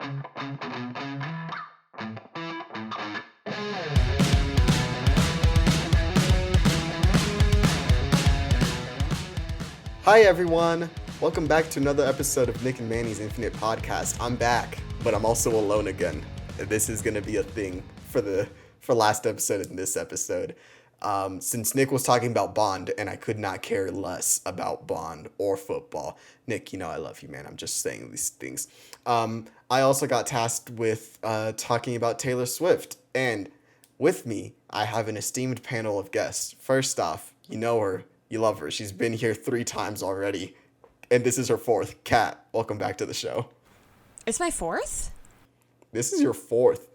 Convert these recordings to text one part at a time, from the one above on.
Hi everyone! Welcome back to another episode of Nick and Manny's Infinite Podcast. I'm back, but I'm also alone again. This is going to be a thing for last episode and this episode. Since Nick was talking about Bond, and I could not care less about Bond or football. Nick, you know I love you, man. I'm just saying these things. I also got tasked with talking about Taylor Swift, and with me, I have an esteemed panel of guests. First off, you know her. You love her. She's been here 3 times already. And this is her 4th. Kat, welcome back to the show. It's my 4th? This is your 4th.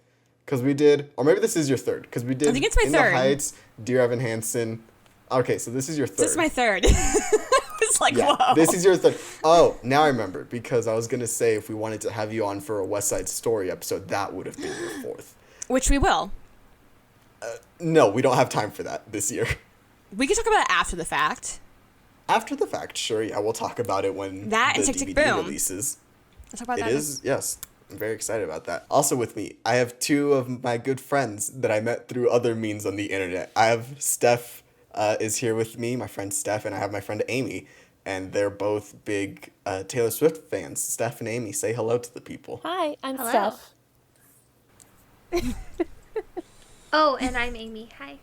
Because we did, or maybe this is your 3rd. Because we did I think it's my In 3rd. the Heights, Dear Evan Hansen. Okay, so this is your 3rd. This is my 3rd. It's like, yeah, whoa. This is your 3rd. Oh, now I remember. Because I was going to say if we wanted to have you on for a West Side Story episode, that would have been your 4th. Which we will. No, we don't have time for that this year. We can talk about it after the fact. After the fact, sure, yeah, we'll talk about it when That the and Tick, Tick, DVD Boom. releases. We'll talk about It that. is, yes. I'm very excited about that. Also with me, I have 2 of my good friends that I met through other means on the internet. I have Steph is here with me, my friend Steph, and I have my friend Aimee, and they're both big Taylor Swift fans. Steph and Aimee, say hello to the people. Hi, I'm Hello. Steph. Oh, and I'm Amy. Hi.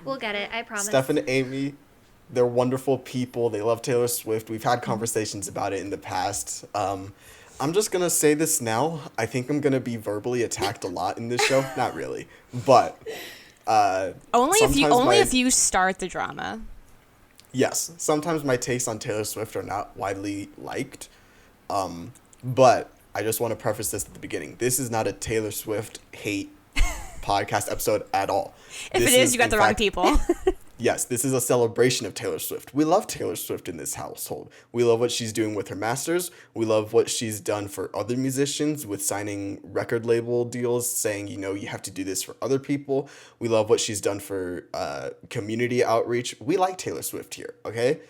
We'll get it, I promise. Steph and Aimee, they're wonderful people. They love Taylor Swift. We've had conversations about it in the past. I'm just going to say this now. I think I'm going to be verbally attacked a lot in this show. Not really. But Only sometimes if you start the drama. yes, sometimes my takes on Taylor Swift are not widely liked. But I just want to preface this at the beginning. This is not a Taylor Swift hate podcast episode at all. If This it is, you got in the wrong fact, people. Yes, this is a celebration of Taylor Swift. We love Taylor Swift in this household. We love what she's doing with her masters. We love what she's done for other musicians with signing record label deals, saying, you know, you have to do this for other people. We love what she's done for community outreach. We like Taylor Swift here, okay?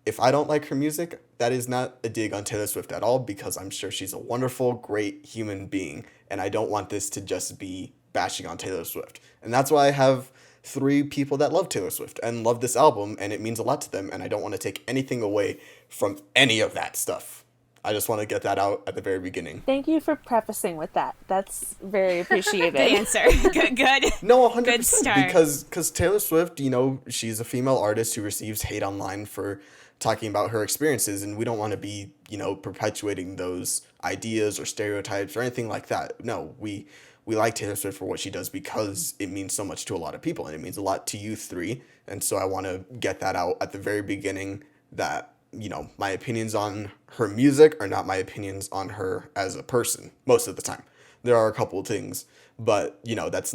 If I don't like her music, that is not a dig on Taylor Swift at all, because I'm sure she's a wonderful, great human being, and I don't want this to just be bashing on Taylor Swift. And that's why I have 3 people that love Taylor Swift and love this album, and it means a lot to them, and I don't want to take anything away from any of that stuff. I just want to get that out at the very beginning. Thank you for prefacing with that. That's very appreciated. Good answer. Good. No, 100%. Good start. Because Taylor Swift, you know, she's a female artist who receives hate online for talking about her experiences, and we don't want to be, you know, perpetuating those ideas or stereotypes or anything like that. No, we like Taylor Swift for what she does because it means so much to a lot of people, and it means a lot to you 3. And so I want to get that out at the very beginning, that, you know, my opinions on her music are not my opinions on her as a person most of the time. There are a couple of things, but, you know, it's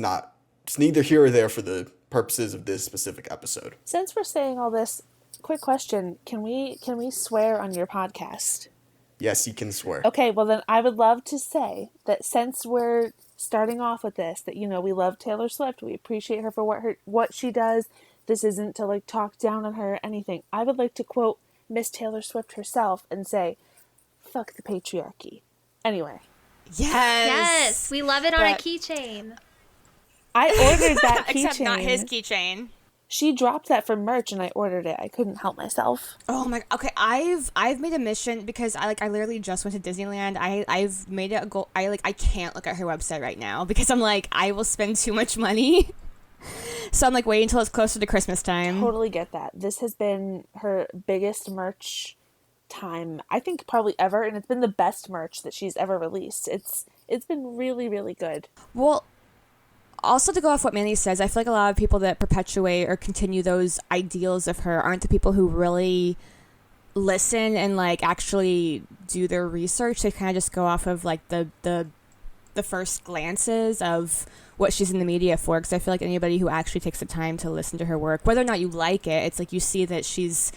neither here or there for the purposes of this specific episode. Since we're saying all this, quick question, can we swear on your podcast? Yes, you can swear. Okay, well then I would love to say that since we're starting off with this, that, you know, we love Taylor Swift, we appreciate her for what she does. This isn't to like talk down on her or anything. I would like to quote Miss Taylor Swift herself and say, "Fuck the patriarchy." Anyway. Yes. We love it on a But- keychain. I ordered that keychain. Except not his keychain. She dropped that for merch and I ordered it. I couldn't help myself. Oh my. Okay, I've made a mission because I literally just went to Disneyland. I've made it a goal. I can't look at her website right now because I'm like, I will spend too much money. So I'm like waiting until it's closer to Christmas time. Totally get that. This has been her biggest merch time, I think, probably ever, and it's been the best merch that she's ever released. It's been really, really good. Well, also to go off what Manny says, I feel like a lot of people that perpetuate or continue those ideals of her aren't the people who really listen and like actually do their research. They kind of just go off of like the first glances of what she's in the media for, because I feel like anybody who actually takes the time to listen to her work, whether or not you like it, it's like you see that she's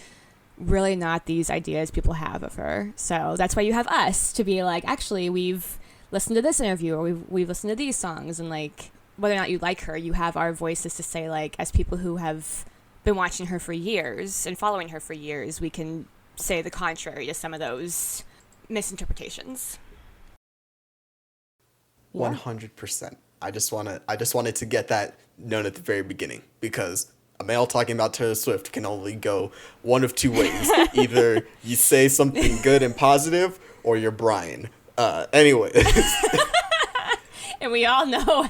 really not these ideas people have of her. So that's why you have us to be like, actually, we've listened to this interview, or we've listened to these songs, and like whether or not you like her, you have our voices to say, like, as people who have been watching her for years and following her for years, we can say the contrary to some of those misinterpretations. Yeah. 100%. I just wanted to get that known at the very beginning, because a male talking about Taylor Swift can only go one of two ways. Either you say something good and positive, or you're Brian. Anyway. And we all know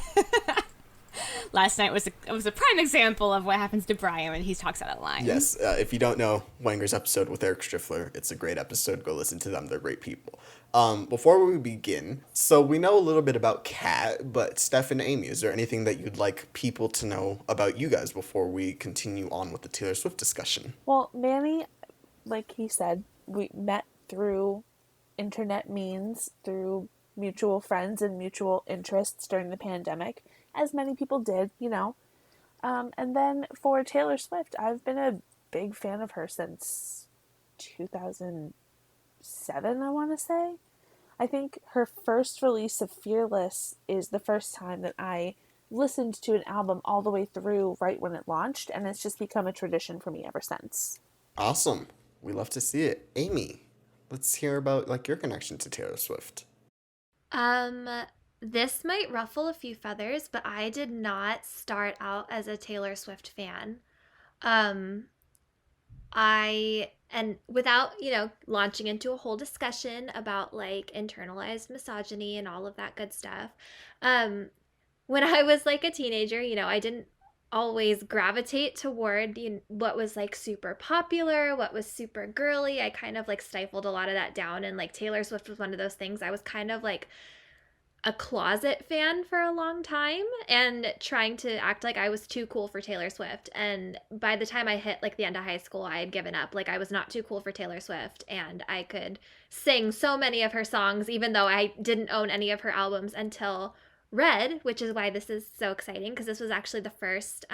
last night was a prime example of what happens to Brian when he talks out of line. Yes, if you don't know Wanger's episode with Eric Striffler, it's a great episode. Go listen to them. They're great people. Before we begin, so we know a little bit about Kat, but Steph and Aimee, is there anything that you'd like people to know about you guys before we continue on with the Taylor Swift discussion? Well, Manny, like he said, we met through internet means, through mutual friends and mutual interests during the pandemic, as many people did, you know. And then for Taylor Swift, I've been a big fan of her since 2007, I want to say. I think her first release of Fearless is the first time that I listened to an album all the way through right when it launched, and it's just become a tradition for me ever since. Awesome. We love to see it. Aimee, let's hear about like your connection to Taylor Swift. This might ruffle a few feathers, but I did not start out as a Taylor Swift fan. And without, launching into a whole discussion about like internalized misogyny and all of that good stuff. When I was like a teenager, I didn't always gravitate toward what was like super popular, what was super girly. I kind of like stifled a lot of that down, and like Taylor Swift was one of those things. I was kind of like a closet fan for a long time and trying to act like I was too cool for Taylor Swift. And by the time I hit like the end of high school, I had given up. Like I was not too cool for Taylor Swift, and I could sing so many of her songs even though I didn't own any of her albums until Red, which is why this is so exciting, because this was actually the first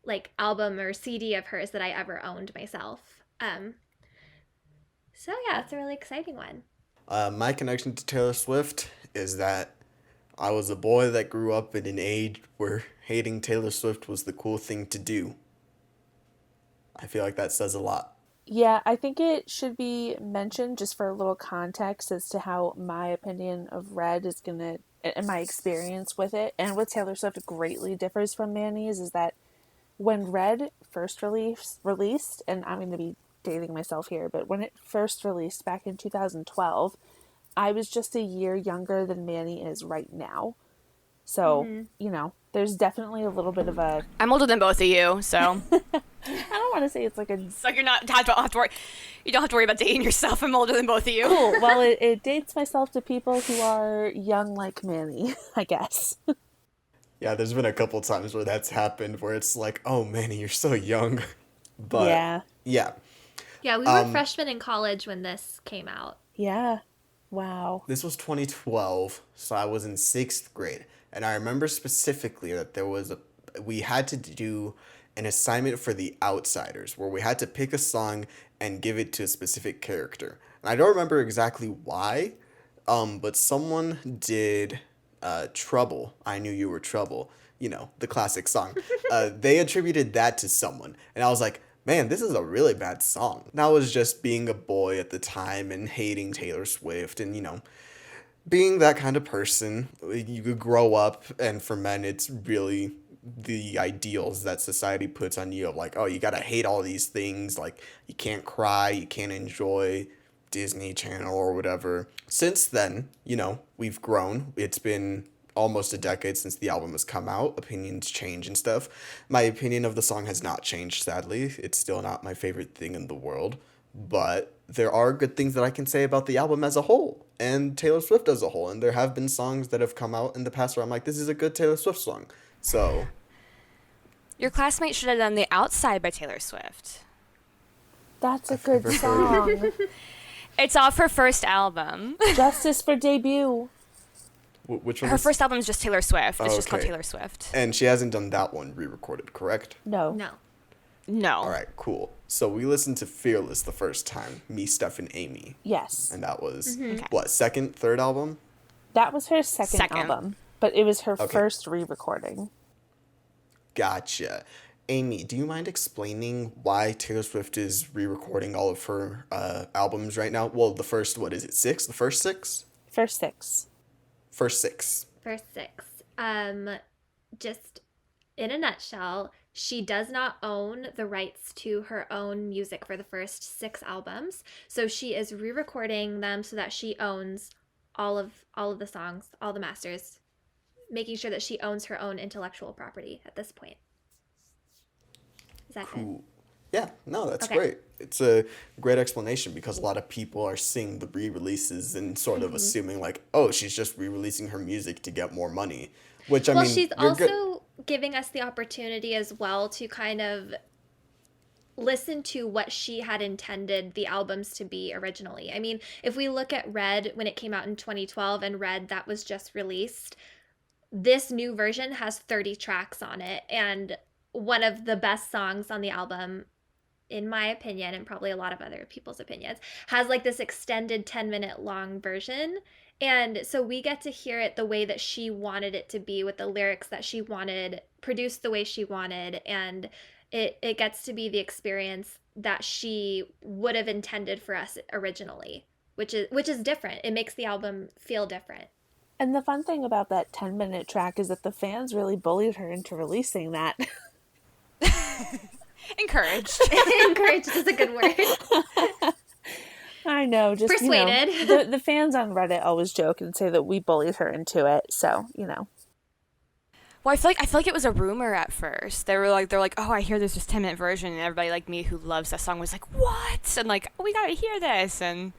like album or CD of hers that I ever owned myself. So yeah, it's a really exciting one. My connection to Taylor Swift is that I was a boy that grew up in an age where hating Taylor Swift was the cool thing to do. I feel like that says a lot. Yeah, I think it should be mentioned just for a little context as to how my opinion of Red is gonna, and my experience with it, and with Taylor Swift greatly differs from Manny's, is that when Red first released, and I'm going to be dating myself here, but when it first released back in 2012, I was just a year younger than Manny is right now. So, there's definitely a little bit of a... I'm older than both of you, so... I don't want to say it's like a... So you're not... You don't have to worry about dating yourself. I'm older than both of you. Cool. Well, it dates myself to people who are young like Manny, I guess. Yeah, there's been a couple times where that's happened, where it's like, oh, Manny, you're so young. But, yeah. Yeah, we were freshmen in college when this came out. Yeah. Wow. This was 2012, so I was in 6th grade. And I remember specifically that we had to do an assignment for The Outsiders, where we had to pick a song and give it to a specific character. And I don't remember exactly why, but someone did Trouble, I Knew You Were Trouble, the classic song. They attributed that to someone. And I was like, man, this is a really bad song. That was just being a boy at the time and hating Taylor Swift and, being that kind of person. You could grow up, and for men, it's really the ideals that society puts on you of like, oh, you gotta hate all these things. Like, you can't cry, you can't enjoy Disney Channel or whatever. Since then, we've grown. It's been almost a decade since the album has come out. Opinions change and stuff. My opinion of the song has not changed, sadly. It's still not my favorite thing in the world. But there are good things that I can say about the album as a whole, and Taylor Swift as a whole. And there have been songs that have come out in the past where I'm like, this is a good Taylor Swift song. So... Your classmate should have done The Outside by Taylor Swift. That's a good song. It's off her first album. Justice for Debut. Which one? Her first album is just Taylor Swift. It's just called Okay. Taylor Swift. And she hasn't done that one re-recorded, correct? No. No. All right, cool. So we listened to Fearless the first time, me, Steph, and Aimee. Yes. And that was, Okay. second, third album? That was her second album, but it was her Okay. first re-recording. Gotcha. Amy, do you mind explaining why Taylor Swift is re-recording all of her albums right now? Well, the first, what is it, six? The first six? First six. First six. First six. Just in a nutshell, she does not own the rights to her own music for the first 6 albums. So she is re-recording them so that she owns all of the songs, all the masters, making sure that she owns her own intellectual property at this point. Is that good? Yeah, no, that's Okay. great. It's a great explanation because a lot of people are seeing the re-releases and sort of assuming like, oh, she's just re-releasing her music to get more money. Which, I Well, mean, she's you're also good. giving us the opportunity as well to kind of listen to what she had intended the albums to be originally. I mean, if we look at Red when it came out in 2012 and Red that was just released, this new version has 30 tracks on it, and one of the best songs on the album, in my opinion, and probably a lot of other people's opinions, has like this extended 10-minute long version. And so we get to hear it the way that she wanted it to be, with the lyrics that she wanted, produced the way she wanted, and it gets to be the experience that she would have intended for us originally, which is different. It makes the album feel different. And the fun thing about that 10-minute track is that the fans really bullied her into releasing that. Encouraged. Encouraged is a good word. I know, just Persuaded. You know, the fans on Reddit always joke and say that we bullied her into it. So, you know. Well, I feel like it was a rumor at first. They're like, oh, I hear there's this 10-minute version, and everybody like me who loves that song was like, what? And like, oh, we gotta hear this. And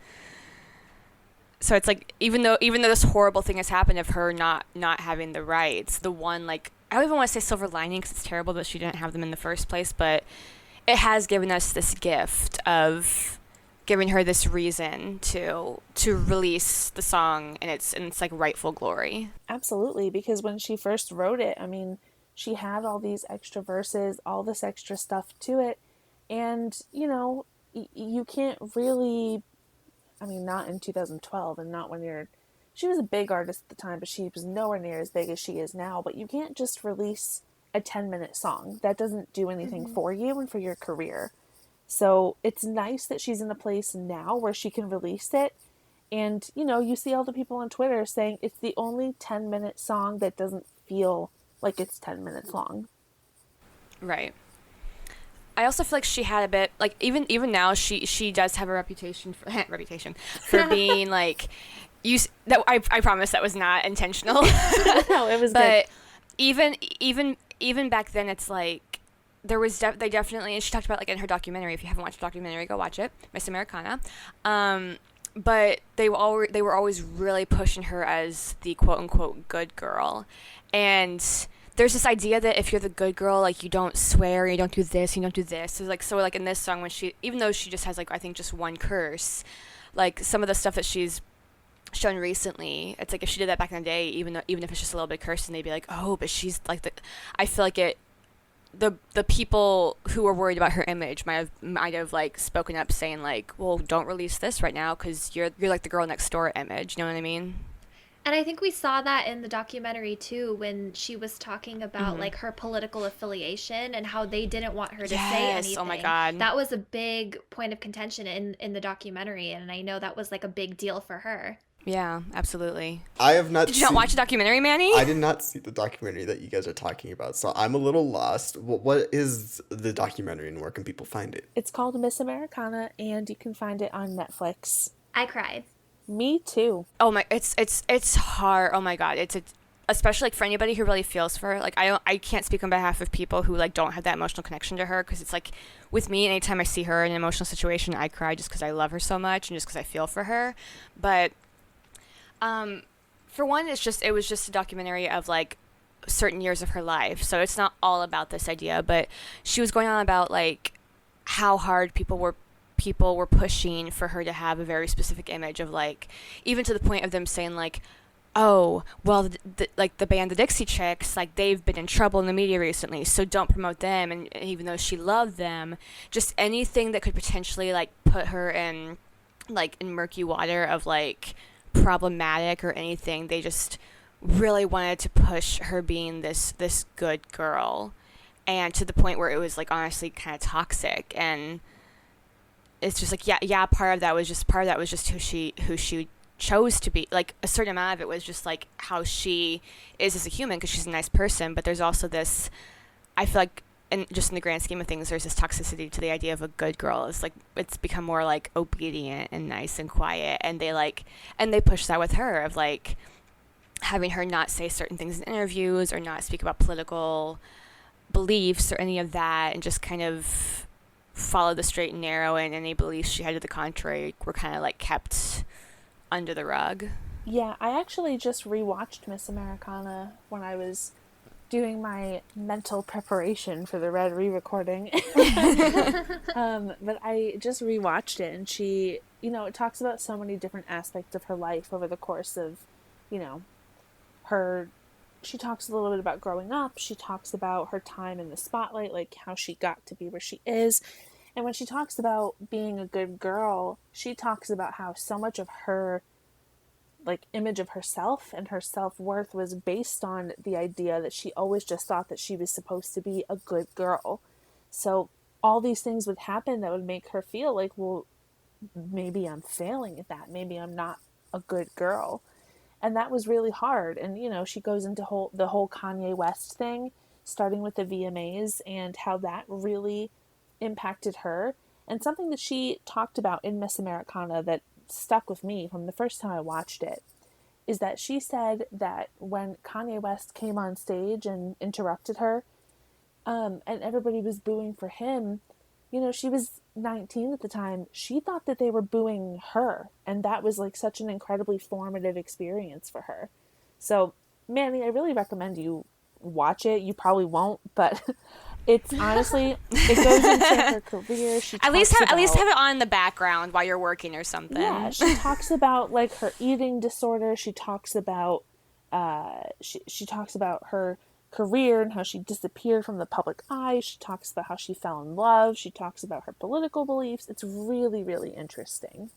so it's like, even though this horrible thing has happened of her not having the rights, the one, like, I don't even want to say silver lining because it's terrible that she didn't have them in the first place, but it has given us this gift of giving her this reason to release the song in its like rightful glory. Absolutely, because when she first wrote it, I mean, she had all these extra verses, all this extra stuff to it, and, you know, you can't really, I mean, not in 2012 and not when she was a big artist at the time, but she was nowhere near as big as she is now, but you can't just release a 10-minute song. That doesn't do anything for you and for your career. So it's nice that she's in a place now where she can release it. And, you know, you see all the people on Twitter saying it's the only 10-minute song that doesn't feel like it's 10 minutes long. Right. I also feel like she had a bit, like, even now she does have a reputation for being like, I promise that was not intentional. No, it was but good. even back then, it's like there was they definitely, and she talked about like in her documentary. If you haven't watched the documentary, go watch it, Miss Americana. But they were always really pushing her as the quote unquote good girl, and there's this idea that if you're the good girl, like, you don't swear, you don't do this, you don't do this. So like in this song, when even though she just has like, I think just one curse, like some of the stuff that she's shown recently, it's like if she did that back in the day, even if it's just a little bit cursed, and they'd be like, oh, but she's like I feel like the people who were worried about her image might have like spoken up saying like, well, don't release this right now because you're like the girl next door image, you know what I mean? And I think we saw that in the documentary too, when she was talking about like her political affiliation and how they didn't want her to say anything. Oh my God. That was a big point of contention in the documentary, and I know that was like a big deal for her. Yeah, absolutely. I have not. Did you not watch the documentary, Manny? I did not see the documentary that you guys are talking about, so I'm a little lost. What is the documentary, and where can people find it? It's called Miss Americana, and you can find it on Netflix. I cried. Me too. Oh my, it's hard. Oh my God, it's especially like for anybody who really feels for her. Like I can't speak on behalf of people who like don't have that emotional connection to her, because it's like with me, anytime I see her in an emotional situation, I cry just because I love her so much and just because I feel for her. But for one, it was just a documentary of like certain years of her life, so it's not all about this idea. But she was going on about like how hard people were pushing for her to have a very specific image of like, even to the point of them saying like, oh, well, like the band the Dixie Chicks, like they've been in trouble in the media recently, so don't promote them. And even though she loved them, just anything that could potentially like put her in like in murky water of like problematic or anything, they just really wanted to push her being this good girl. and to the point where it was like honestly kind of toxic. And it's just like part of that was just who she chose to be. Like a certain amount of it was just like how she is as a human, because she's a nice person, but there's also this, I feel like, and just in the grand scheme of things, there's this toxicity to the idea of a good girl. It's like it's become more like obedient and nice and quiet, and they push that with her of like having her not say certain things in interviews or not speak about political beliefs or any of that, and just kind of follow the straight and narrow, and any beliefs she had to the contrary were kind of like kept under the rug. Yeah, I actually just rewatched Miss Americana when I was doing my mental preparation for the Red re-recording. But I just rewatched it, and she, it talks about so many different aspects of her life over the course of, she talks a little bit about growing up. She talks about her time in the spotlight, like how she got to be where she is. And when she talks about being a good girl, she talks about how so much of her image of herself and her self-worth was based on the idea that she always just thought that she was supposed to be a good girl. So all these things would happen that would make her feel like, well, maybe I'm failing at that. Maybe I'm not a good girl. And that was really hard. And, she goes into the whole Kanye West thing, starting with the VMAs, and how that really impacted her. And something that she talked about in Miss Americana that stuck with me from the first time I watched it is that she said that when Kanye West came on stage and interrupted her, and everybody was booing for him, she was 19 at the time. She thought that they were booing her, and that was like such an incredibly formative experience for her. So, Manny, I really recommend you watch it. You probably won't, but it's honestly, it goes into her career. She at least have it on in the background while you're working or something. Yeah, she talks about like her eating disorder. She talks about she talks about her career and how she disappeared from the public eye. She talks about how she fell in love. She talks about her political beliefs. It's really, really interesting.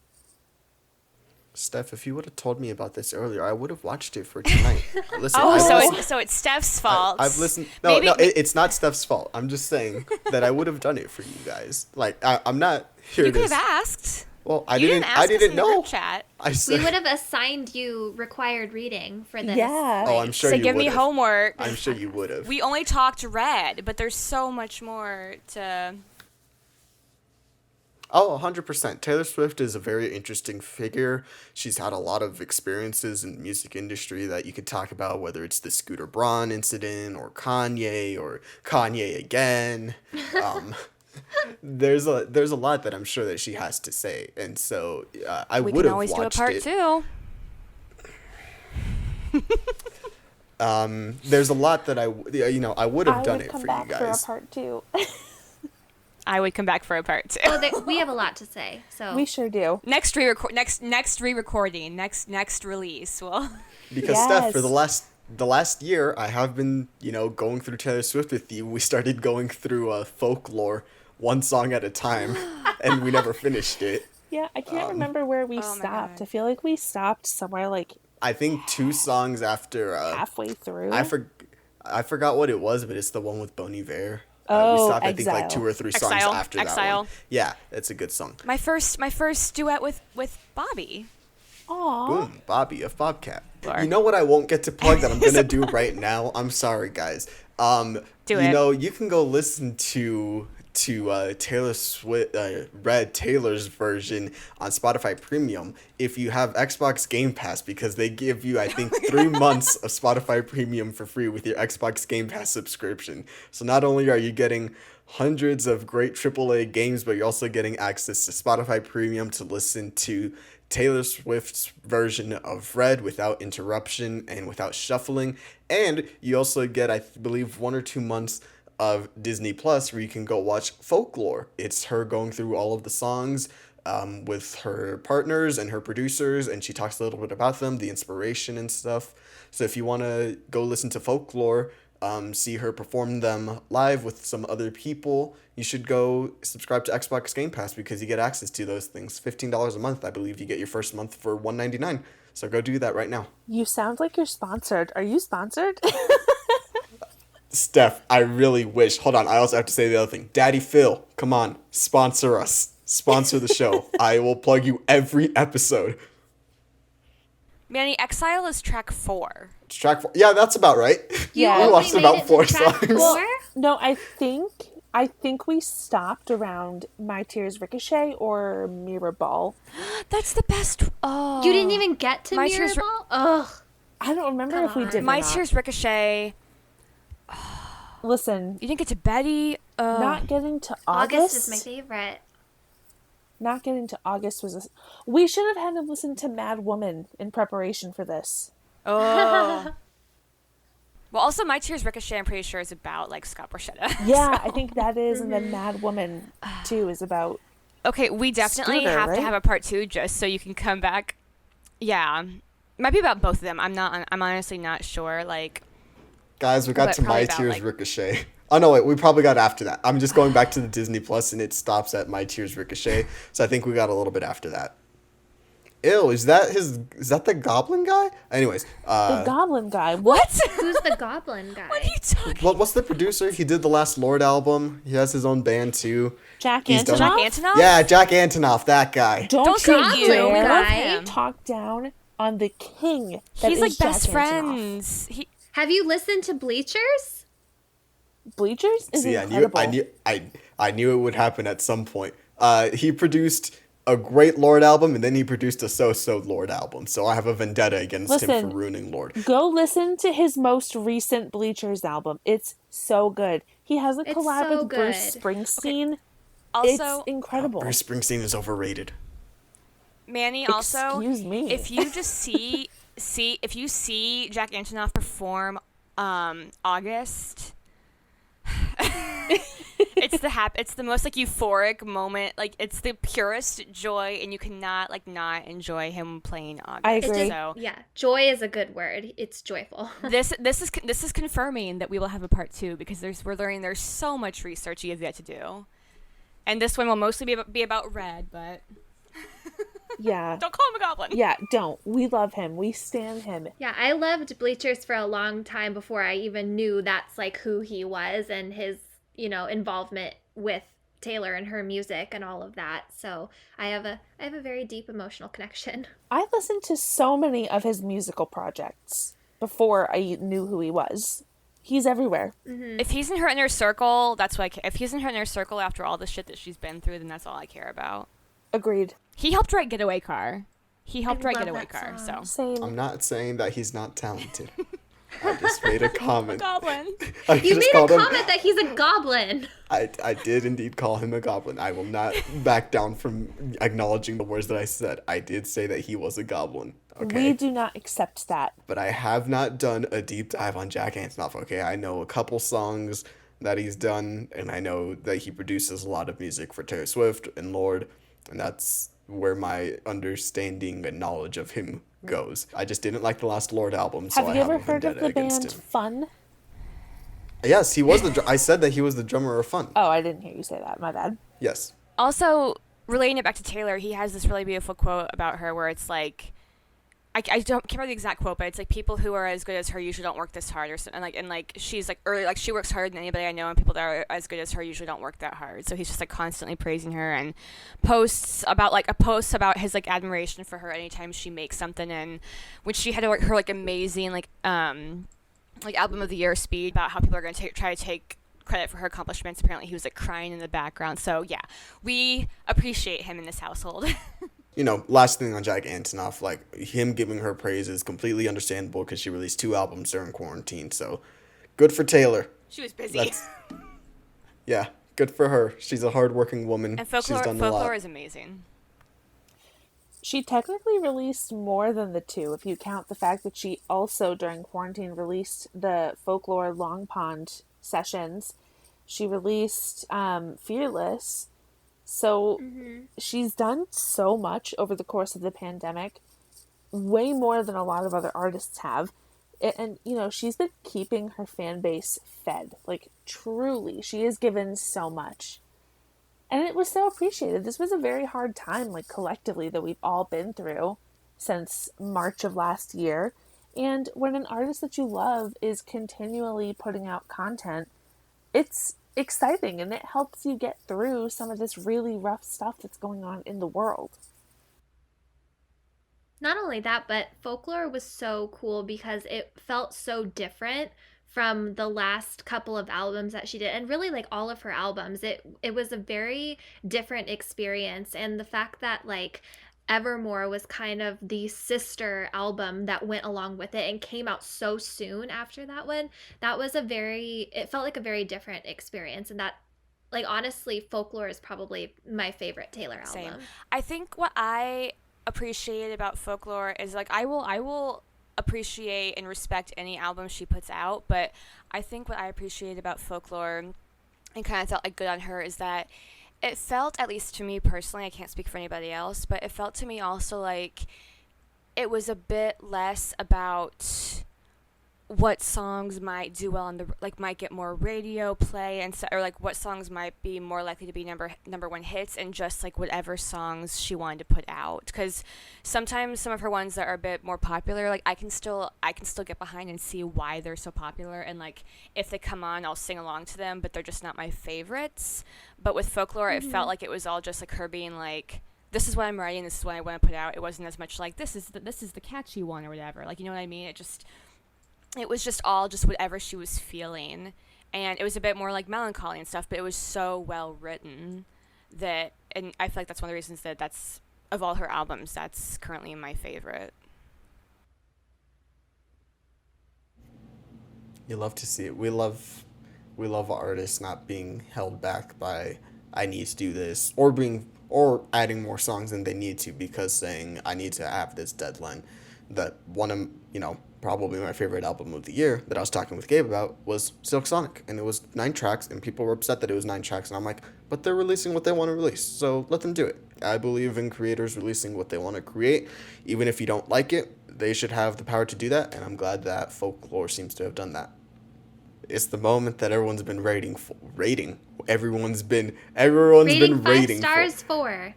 Steph, if you would have told me about this earlier, I would have watched it for tonight. Listen, so it's Steph's fault. I've listened. No, it's not Steph's fault. I'm just saying that I would have done it for you guys. Like, I'm not here. You could have asked. Well, I didn't know. Chat. We would have assigned you required reading for this. Yeah. Oh, I'm sure you would have. So give me homework. I'm sure you would have. We only talked Red, but there's so much more to... Oh, 100%. Taylor Swift is a very interesting figure. She's had a lot of experiences in the music industry that you could talk about, whether it's the Scooter Braun incident or Kanye again. There's a lot that I'm sure that she has to say, and so I would have watched it. We can always do a part 2. There's a lot that I would have done it for you guys. For a part 2. I would come back for a part 2. Oh, we have a lot to say, so we sure do. Next re-recording, next release. Well, because yes. Steph, for the last year, I have been going through Taylor Swift with you. We started going through Folklore, one song at a time, and we never finished it. Yeah, I can't remember where we stopped. I feel like we stopped somewhere like I think 2 songs after halfway through. I forgot what it was, but it's the one with Bon Iver. We stopped, Exile. I think, like 2 or 3 songs after that one. Yeah, that's a good song. My first duet with Bobby. Aww. Boom, Bobby of Bobkat. You know what I won't get to plug that I'm going to do right now? I'm sorry, guys. Do it. You can go listen to Taylor Swift, Red Taylor's version on Spotify Premium if you have Xbox Game Pass, because they give you, I think, 3 months of Spotify Premium for free with your Xbox Game Pass subscription. So not only are you getting hundreds of great AAA games, but you're also getting access to Spotify Premium to listen to Taylor Swift's version of Red without interruption and without shuffling. And you also get, I believe, 1 or 2 months of Disney Plus where you can go watch Folklore. It's her going through all of the songs with her partners and her producers, and she talks a little bit about them, the inspiration and stuff. So if you want to go listen to Folklore, see her perform them live with some other people, you should go subscribe to Xbox Game Pass, because you get access to those things. $15 a month, I believe. You get your first month for $1.99. So go do that right now. You sound like you're sponsored. Are you sponsored? Steph, I really wish. Hold on, I also have to say the other thing. Daddy Phil, come on, sponsor us. Sponsor the show. I will plug you every episode. Manny, Exile is track 4. It's track 4. Yeah, that's about right. Yeah. We only watched made about it to 4 track songs. 4? No, I think we stopped around My Tears Ricochet or Mirror Ball. That's the best. Oh. You didn't even get to My Mirror Tears- Ball? Ugh. I don't remember Come if we on. did or My not. Tears Ricochet. Listen, You didn't get to Betty. not getting to August August. is my favorite. Not getting to August was we should have had to listen to Mad Woman in preparation for this. Oh. Well, also, My Tears Ricochet, I'm pretty sure, is about, like, Scott Borchetta. Yeah, So- I think that is, and then Mad Woman too is about. Okay, we definitely Scooter, have to right? have a part 2 just so you can come back. Yeah. Might be about both of them. I'm honestly not sure. Like, Guys, we got But to My probably about, Tears like- Ricochet. Oh, no, wait, we probably got after that. I'm just going back to the Disney Plus, and it stops at My Tears Ricochet. So I think we got a little bit after that. Ew, is that the Goblin guy? Anyways, The Goblin guy. What? Who's the goblin guy? what are you talking what's the producer? He did the last Lord album. He has his own band, too. Jack He's done- Antonoff? Jack Antonoff? Yeah, Jack Antonoff, that guy. Don't you you Goblin dare guy. talk down on the king. That He's is like best Jack Antonoff. friends. Have you listened to Bleachers? Bleachers is See, incredible. I knew it would happen at some point. He produced a great Lord album, and then he produced a so-so Lord album. So I have a vendetta against him Listen. for ruining Lord. Go listen to his most recent Bleachers album. It's so good. He has a It's collab so with Bruce good. Springsteen. Also, It's incredible. Bruce Springsteen is overrated. Manny, also, Excuse me. if you just see if you see Jack Antonoff perform August, it's the most like euphoric moment. Like, it's the purest joy, and you cannot like not enjoy him playing August. I It's agree. just, So yeah, joy is a good word. It's joyful. this is confirming that we will have a part 2 because we're learning there's so much research he has yet to do, and this one will mostly be about Red, but Yeah. don't call him a goblin. Yeah, don't. We love him. We stan him. Yeah, I loved Bleachers for a long time before I even knew that's like who he was and his, involvement with Taylor and her music and all of that. So I have a very deep emotional connection. I listened to so many of his musical projects before I knew who he was. He's everywhere. If he's in her inner circle, that's what if he's in her inner circle after all the shit that she's been through, then that's all I care about. Agreed. He helped write Getaway Car. He helped I write love Getaway that Car. song. So Same. I'm not saying that he's not talented. I just made a comment. goblin. I You just made a called him- comment that he's a goblin. I did indeed call him a goblin. I will not back down from acknowledging the words that I said. I did say that he was a goblin. Okay. We do not accept that. But I have not done a deep dive on Jack Antonoff. Okay, I know a couple songs that he's done, and I know that he produces a lot of music for Taylor Swift and Lorde, and that's where my understanding and knowledge of him goes. I just didn't like the last Lorde album, so Have I you have ever a heard of vendetta the against band him. Fun? Yes, he was I said that he was the drummer of Fun. Oh, I didn't hear you say that. My bad. Yes. Also, relating it back to Taylor, he has this really beautiful quote about her where it's like, I can't remember the exact quote, but it's like people who are as good as her usually don't work this hard or something. And she's like, or like she works harder than anybody I know, and people that are as good as her usually don't work that hard. So he's just like constantly praising her and posts about his like admiration for her anytime she makes something. And when she had her like amazing like album of the year speech about how people are going to try to take credit for her accomplishments, apparently he was like crying in the background. So yeah, we appreciate him in this household. Last thing on Jack Antonoff, like, him giving her praise is completely understandable because she released 2 albums during quarantine, so good for Taylor. She was busy. Yeah, good for her. She's a hardworking woman. And She's done a lot. folklore is amazing. She technically released more than the 2 if you count the fact that she also during quarantine released the Folklore Long Pond sessions. She released Fearless. So she's done so much over the course of the pandemic, way more than a lot of other artists have. And she's been keeping her fan base fed. Like, truly, she has given so much. And it was so appreciated. This was a very hard time, like, collectively, that we've all been through since March of last year. And when an artist that you love is continually putting out content, it's exciting and it helps you get through some of this really rough stuff that's going on in the world. Not only that, but Folklore was so cool because it felt so different from the last couple of albums that she did, and really like all of her albums. It was a very different experience, and the fact that like Evermore was kind of the sister album that went along with it and came out so soon after that one, that was a very, it felt like a very different experience. And that, like, honestly, Folklore is probably my favorite Taylor Same. album. I think what I appreciate about Folklore is like I will appreciate and respect any album she puts out, but I think what I appreciate about Folklore and kind of felt like good on her is that it felt, at least to me personally, I can't speak for anybody else, but it felt to me also like it was a bit less about what songs might do well on the, like, might get more radio play, and so, or like what songs might be more likely to be number one hits, and just like whatever songs she wanted to put out. Because sometimes some of her ones that are a bit more popular, like I can still get behind and see why they're so popular, and like if they come on I'll sing along to them, but they're just not my favorites. But with Folklore, it felt like it was all just like her being like, this is what I'm writing, this is what I want to put out. It wasn't as much like this is the catchy one or whatever, like, you know what I mean. It was just all just whatever she was feeling, and it was a bit more like melancholy and stuff, but it was so well written that, and I feel like that's one of the reasons that's of all her albums, that's currently my favorite. You love to see it. We love artists not being held back by I need to do this, or adding more songs than they need to because saying I need to have this deadline. That one of, probably my favorite album of the year that I was talking with Gabe about was Silk Sonic, and it was 9 tracks, and people were upset that it was 9 tracks, and I'm like, but they're releasing what they want to release, so let them do it. I believe in creators releasing what they want to create. Even if you don't like it, they should have the power to do that, and I'm glad that Folklore seems to have done that. It's the moment that everyone's been rating. Everyone's Rating been five rating stars for. for.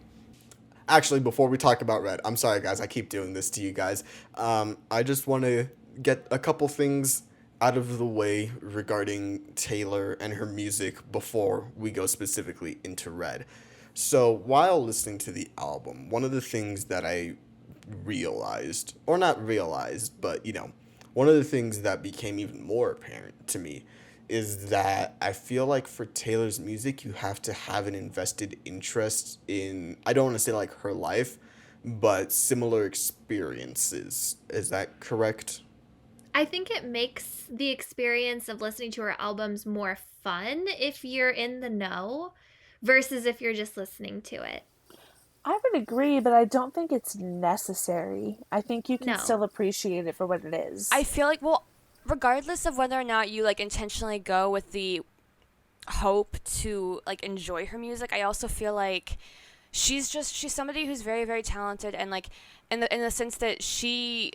Actually, before we talk about Red, I'm sorry, guys. I keep doing this to you guys. I just want to get a couple things out of the way regarding Taylor and her music before we go specifically into Red. So, while listening to the album, one of the things that I realized, or not realized, but, one of the things that became even more apparent to me is that I feel like for Taylor's music, you have to have an invested interest in, I don't want to say like her life, but similar experiences. Is that correct? I think it makes the experience of listening to her albums more fun if you're in the know versus if you're just listening to it. I would agree, but I don't think it's necessary. I think you can No. still appreciate it for what it is. I feel like, well, regardless of whether or not you like intentionally go with the hope to like enjoy her music, I also feel like she's somebody who's very, very talented, and like in the sense that she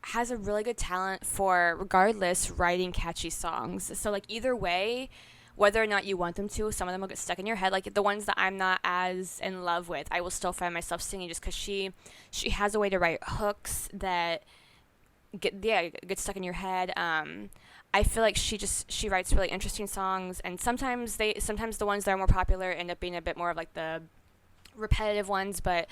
has a really good talent for, regardless, writing catchy songs. So like either way, whether or not you want them to, some of them will get stuck in your head. Like the ones that I'm not as in love with, I will still find myself singing just because she has a way to write hooks that get stuck in your head. I feel like she writes really interesting songs, and sometimes the ones that are more popular end up being a bit more of like the repetitive ones, but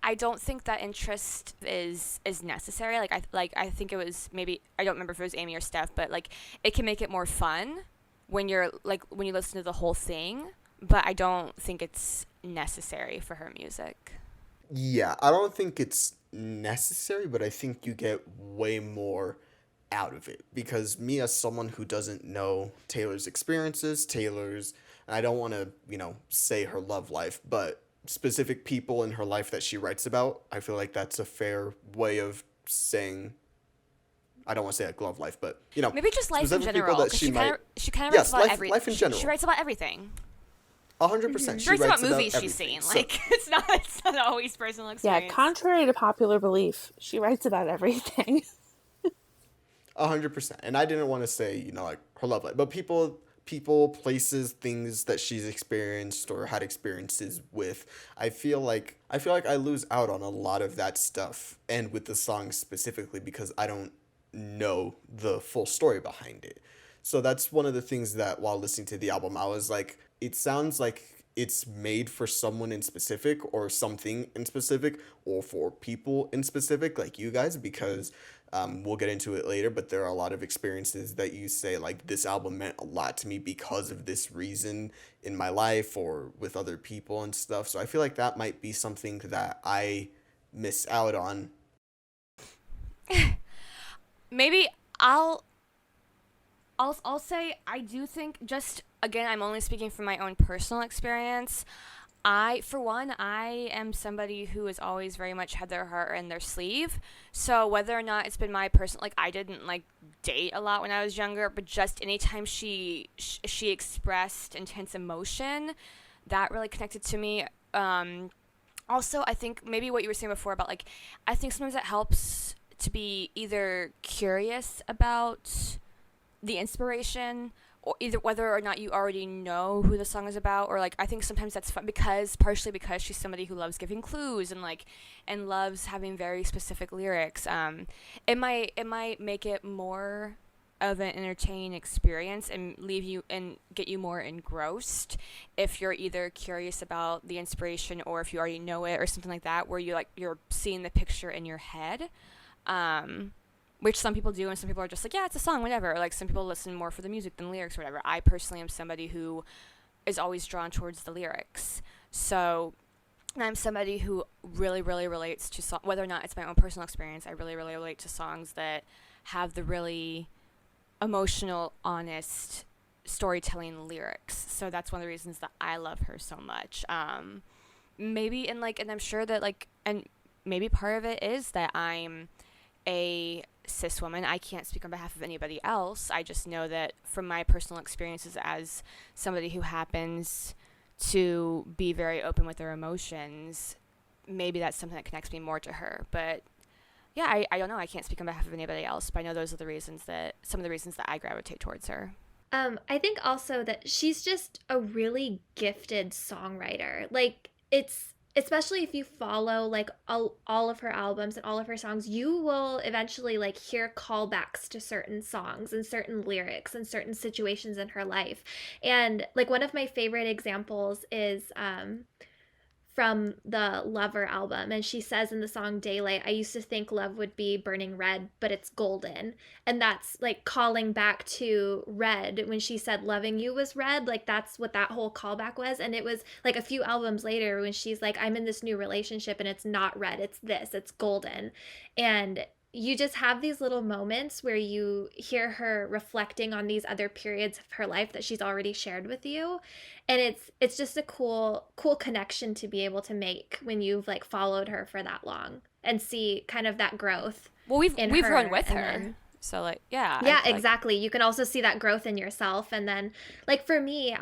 I don't think that interest is necessary. I think it was, maybe, I don't remember if it was Aimee or Steph, but like it can make it more fun when you listen to the whole thing, but I don't think it's necessary for her music. Yeah, I don't think it's necessary, but I think you get way more out of it. Because me, as someone who doesn't know Taylor's experiences, and I don't want to, say her love life, but specific people in her life that she writes about, I feel like that's a fair way of saying, I don't want to say like love life, but, Maybe just life in specific people general, that because she might. she kind of Yes, writes about life in general. She writes about everything. 100%. She writes about movies she's everything. seen. So, Like it's not always personal yeah, experience. contrary to popular belief, she writes about everything. 100%. And I didn't want to say, like her love life, but people, places, things that she's experienced or had experiences with. I feel like I lose out on a lot of that stuff, and with the song specifically because I don't know the full story behind it. So that's one of the things that while listening to the album, I was like, it sounds like it's made for someone in specific or something in specific or for people in specific like you guys because we'll get into it later, but there are a lot of experiences that you say like this album meant a lot to me because of this reason in my life or with other people and stuff. So I feel like that might be something that I miss out on. Maybe I'll say I do think, just again, I'm only speaking from my own personal experience. For one, I am somebody who has always very much had their heart in their sleeve. So whether or not it's been my personal, like I didn't like date a lot when I was younger, but just anytime she expressed intense emotion, that really connected to me. Also, I think maybe what you were saying before about like, I think sometimes it helps to be either curious about the inspiration or either whether or not you already know who the song is about, or like I think sometimes that's fun because partially because she's somebody who loves giving clues and like and loves having very specific lyrics. It might make it more of an entertaining experience and leave you and get you more engrossed if you're either curious about the inspiration or if you already know it or something like that, where you're seeing the picture in your head. Which some people do, and some people are just like, yeah, it's a song, whatever. Like, some people listen more for the music than lyrics or whatever. I personally am somebody who is always drawn towards the lyrics. So I'm somebody who really, really relates to whether or not it's my own personal experience, I really, really relate to songs that have the really emotional, honest storytelling lyrics. So that's one of the reasons that I love her so much. Maybe, and I'm sure that, like, and maybe part of it is that I'm a cis woman. I can't speak on behalf of anybody else. I just know that from my personal experiences as somebody who happens to be very open with their emotions, maybe that's something that connects me more to her. But yeah, I don't know. I can't speak on behalf of anybody else, but I know those are some of the reasons that I gravitate towards her. I think also that she's just a really gifted songwriter. Like, it's especially if you follow like all of her albums and all of her songs, you will eventually like hear callbacks to certain songs and certain lyrics and certain situations in her life. And like one of my favorite examples is from the Lover album, and she says in the song Daylight, I used to think love would be burning red, but it's golden. And that's like calling back to Red when she said loving you was red. Like that's what that whole callback was. And it was like a few albums later when she's like, I'm in this new relationship and it's not red, it's golden. And you just have these little moments where you hear her reflecting on these other periods of her life that she's already shared with you, and it's just a cool connection to be able to make when you've like followed her for that long and see kind of that growth. Well, we've run with her, then, so like yeah, exactly. You can also see that growth in yourself, and then like for me,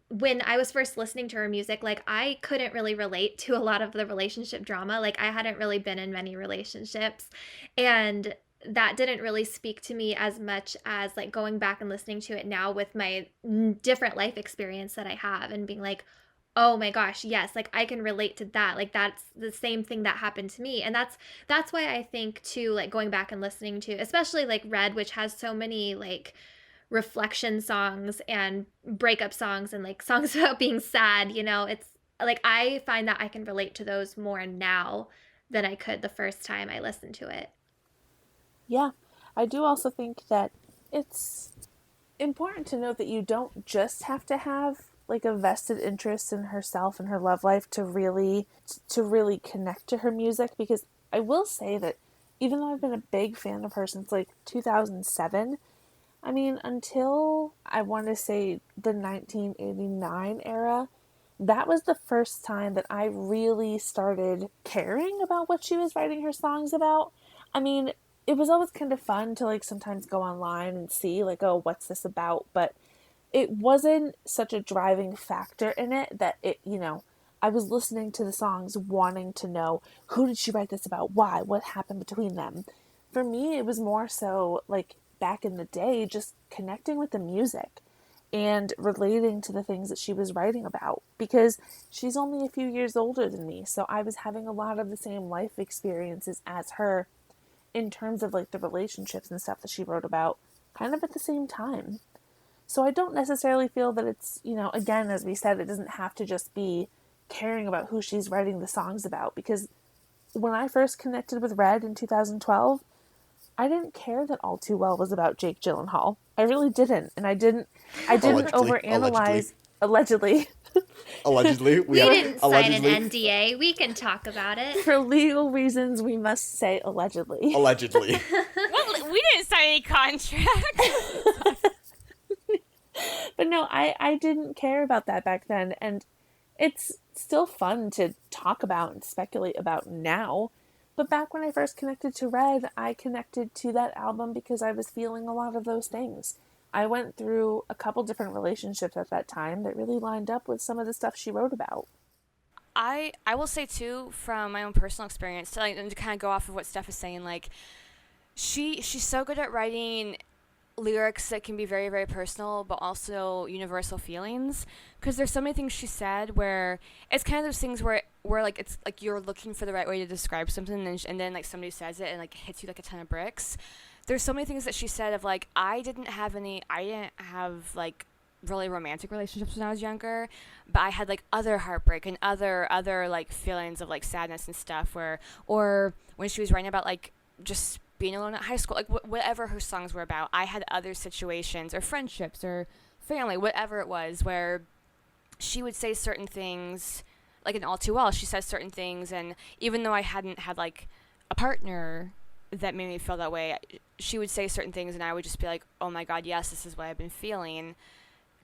when I was first listening to her music, like I couldn't really relate to a lot of the relationship drama. Like I hadn't really been in many relationships, and that didn't really speak to me as much as like going back and listening to it now with my different life experience that I have and being like, oh my gosh, yes, like I can relate to that. Like that's the same thing that happened to me. And that's why I think too, like going back and listening to especially like Red, which has so many like reflection songs and breakup songs and like songs about being sad, it's like I find that I can relate to those more now than I could the first time I listened to it. Yeah, I do also think that it's important to note that you don't just have to have like a vested interest in herself and her love life to really connect to her music, because I will say that even though I've been a big fan of her since like 2007, I mean, until I want to say the 1989 era, that was the first time that I really started caring about what she was writing her songs about. I mean, it was always kind of fun to like sometimes go online and see like, oh, what's this about? But it wasn't such a driving factor in it that I was listening to the songs wanting to know, who did she write this about? Why? What happened between them? For me, it was more so like back in the day, just connecting with the music. and relating to the things that she was writing about, because she's only a few years older than me. So I was having a lot of the same life experiences as her in terms of like the relationships and stuff that she wrote about kind of at the same time. So I don't necessarily feel that it's, again, as we said, it doesn't have to just be caring about who she's writing the songs about, because when I first connected with Red in 2012, I didn't care that All Too Well was about Jake Gyllenhaal. I really didn't. And I didn't overanalyze, allegedly. Allegedly. We didn't sign an NDA. We can talk about it. For legal reasons, we must say allegedly. Allegedly. Well, we didn't sign any contract. But no, I didn't care about that back then. And it's still fun to talk about and speculate about now. But back when I first connected to Red, I connected to that album because I was feeling a lot of those things. I went through a couple different relationships at that time that really lined up with some of the stuff she wrote about. I will say, too, from my own personal experience, and to kind of go off of what Steph is saying, like, she's so good at writing lyrics that can be very, very personal, but also universal feelings. Because there's so many things she said where it's kind of those things where like it's like you're looking for the right way to describe something, and then like somebody says it and like hits you like a ton of bricks. There's so many things that she said of like I didn't have like really romantic relationships when I was younger, but I had like other heartbreak and other like feelings of like sadness and stuff. Or when she was writing about like just being alone at high school, like whatever her songs were about, I had other situations or friendships or family, whatever it was, where she would say certain things, like in All Too Well, she says certain things, and even though I hadn't had like a partner that made me feel that way, she would say certain things, and I would just be like, oh my God, yes, this is what I've been feeling.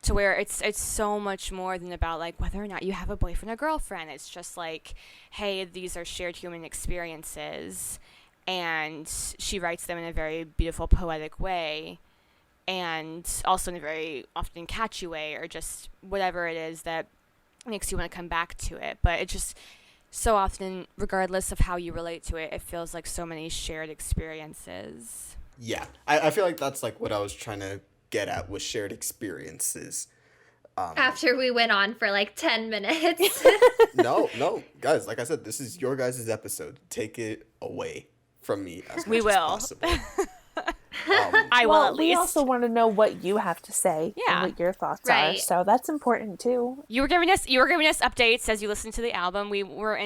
To where it's so much more than about like whether or not you have a boyfriend or girlfriend. It's just like, hey, these are shared human experiences, and she writes them in a very beautiful, poetic way, and also in a very often catchy way, or just whatever it is that makes you want to come back to it. But it just so often, regardless of how you relate to it, it feels like so many shared experiences. Yeah, I feel like that's like what I was trying to get at with shared experiences. After we went on for like 10 minutes. No, guys, like I said, this is your guys' episode. Take it away from me as much as possible. I will, at least. We also want to know what you have to say Yeah. and what your thoughts Right. are. So that's important too. You were giving us updates as you listened to the album. We're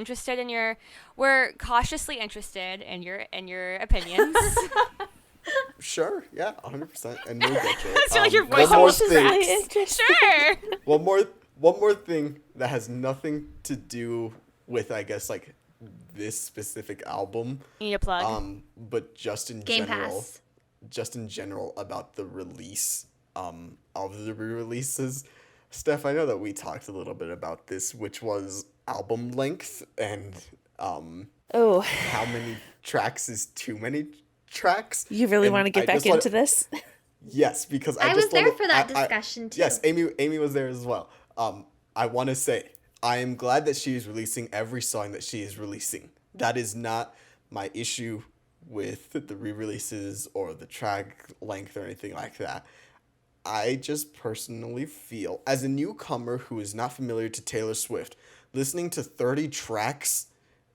cautiously interested in your opinions. Sure, yeah, 100%, and we'll get to it. I feel like your voice one more almost thing. cracks. Sure. One more thing that has nothing to do with, I guess, like this specific album. You need a plug. But just in Game general, Pass. About the release of the re-releases. Steph, I know that we talked a little bit about this, which was album length and how many tracks is too many tracks. You really And want to get back into this? Yes, because I was there for that discussion too. Yes, Amy was there as well. I want to say I am glad that she is releasing every song that she is releasing. That is not my issue with the re-releases or the track length or anything like that. I just personally feel, as a newcomer who is not familiar to Taylor Swift, listening to 30 tracks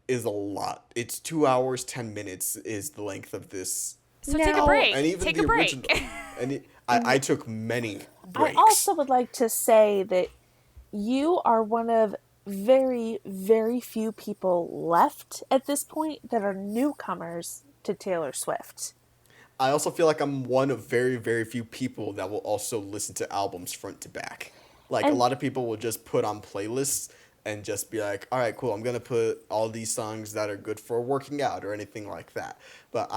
is a lot. It's 2 hours, 10 minutes is the length of this. So take a break. And even take the a break. original. And I took many breaks. I also would like to say that you are one of very, very few people left at this point that are newcomers to Taylor Swift. I also feel like I'm one of very, very few people that will also listen to albums front to back. Like, a lot of people will just put on playlists and just be like, all right, cool, I'm going to put all these songs that are good for working out or anything like that. But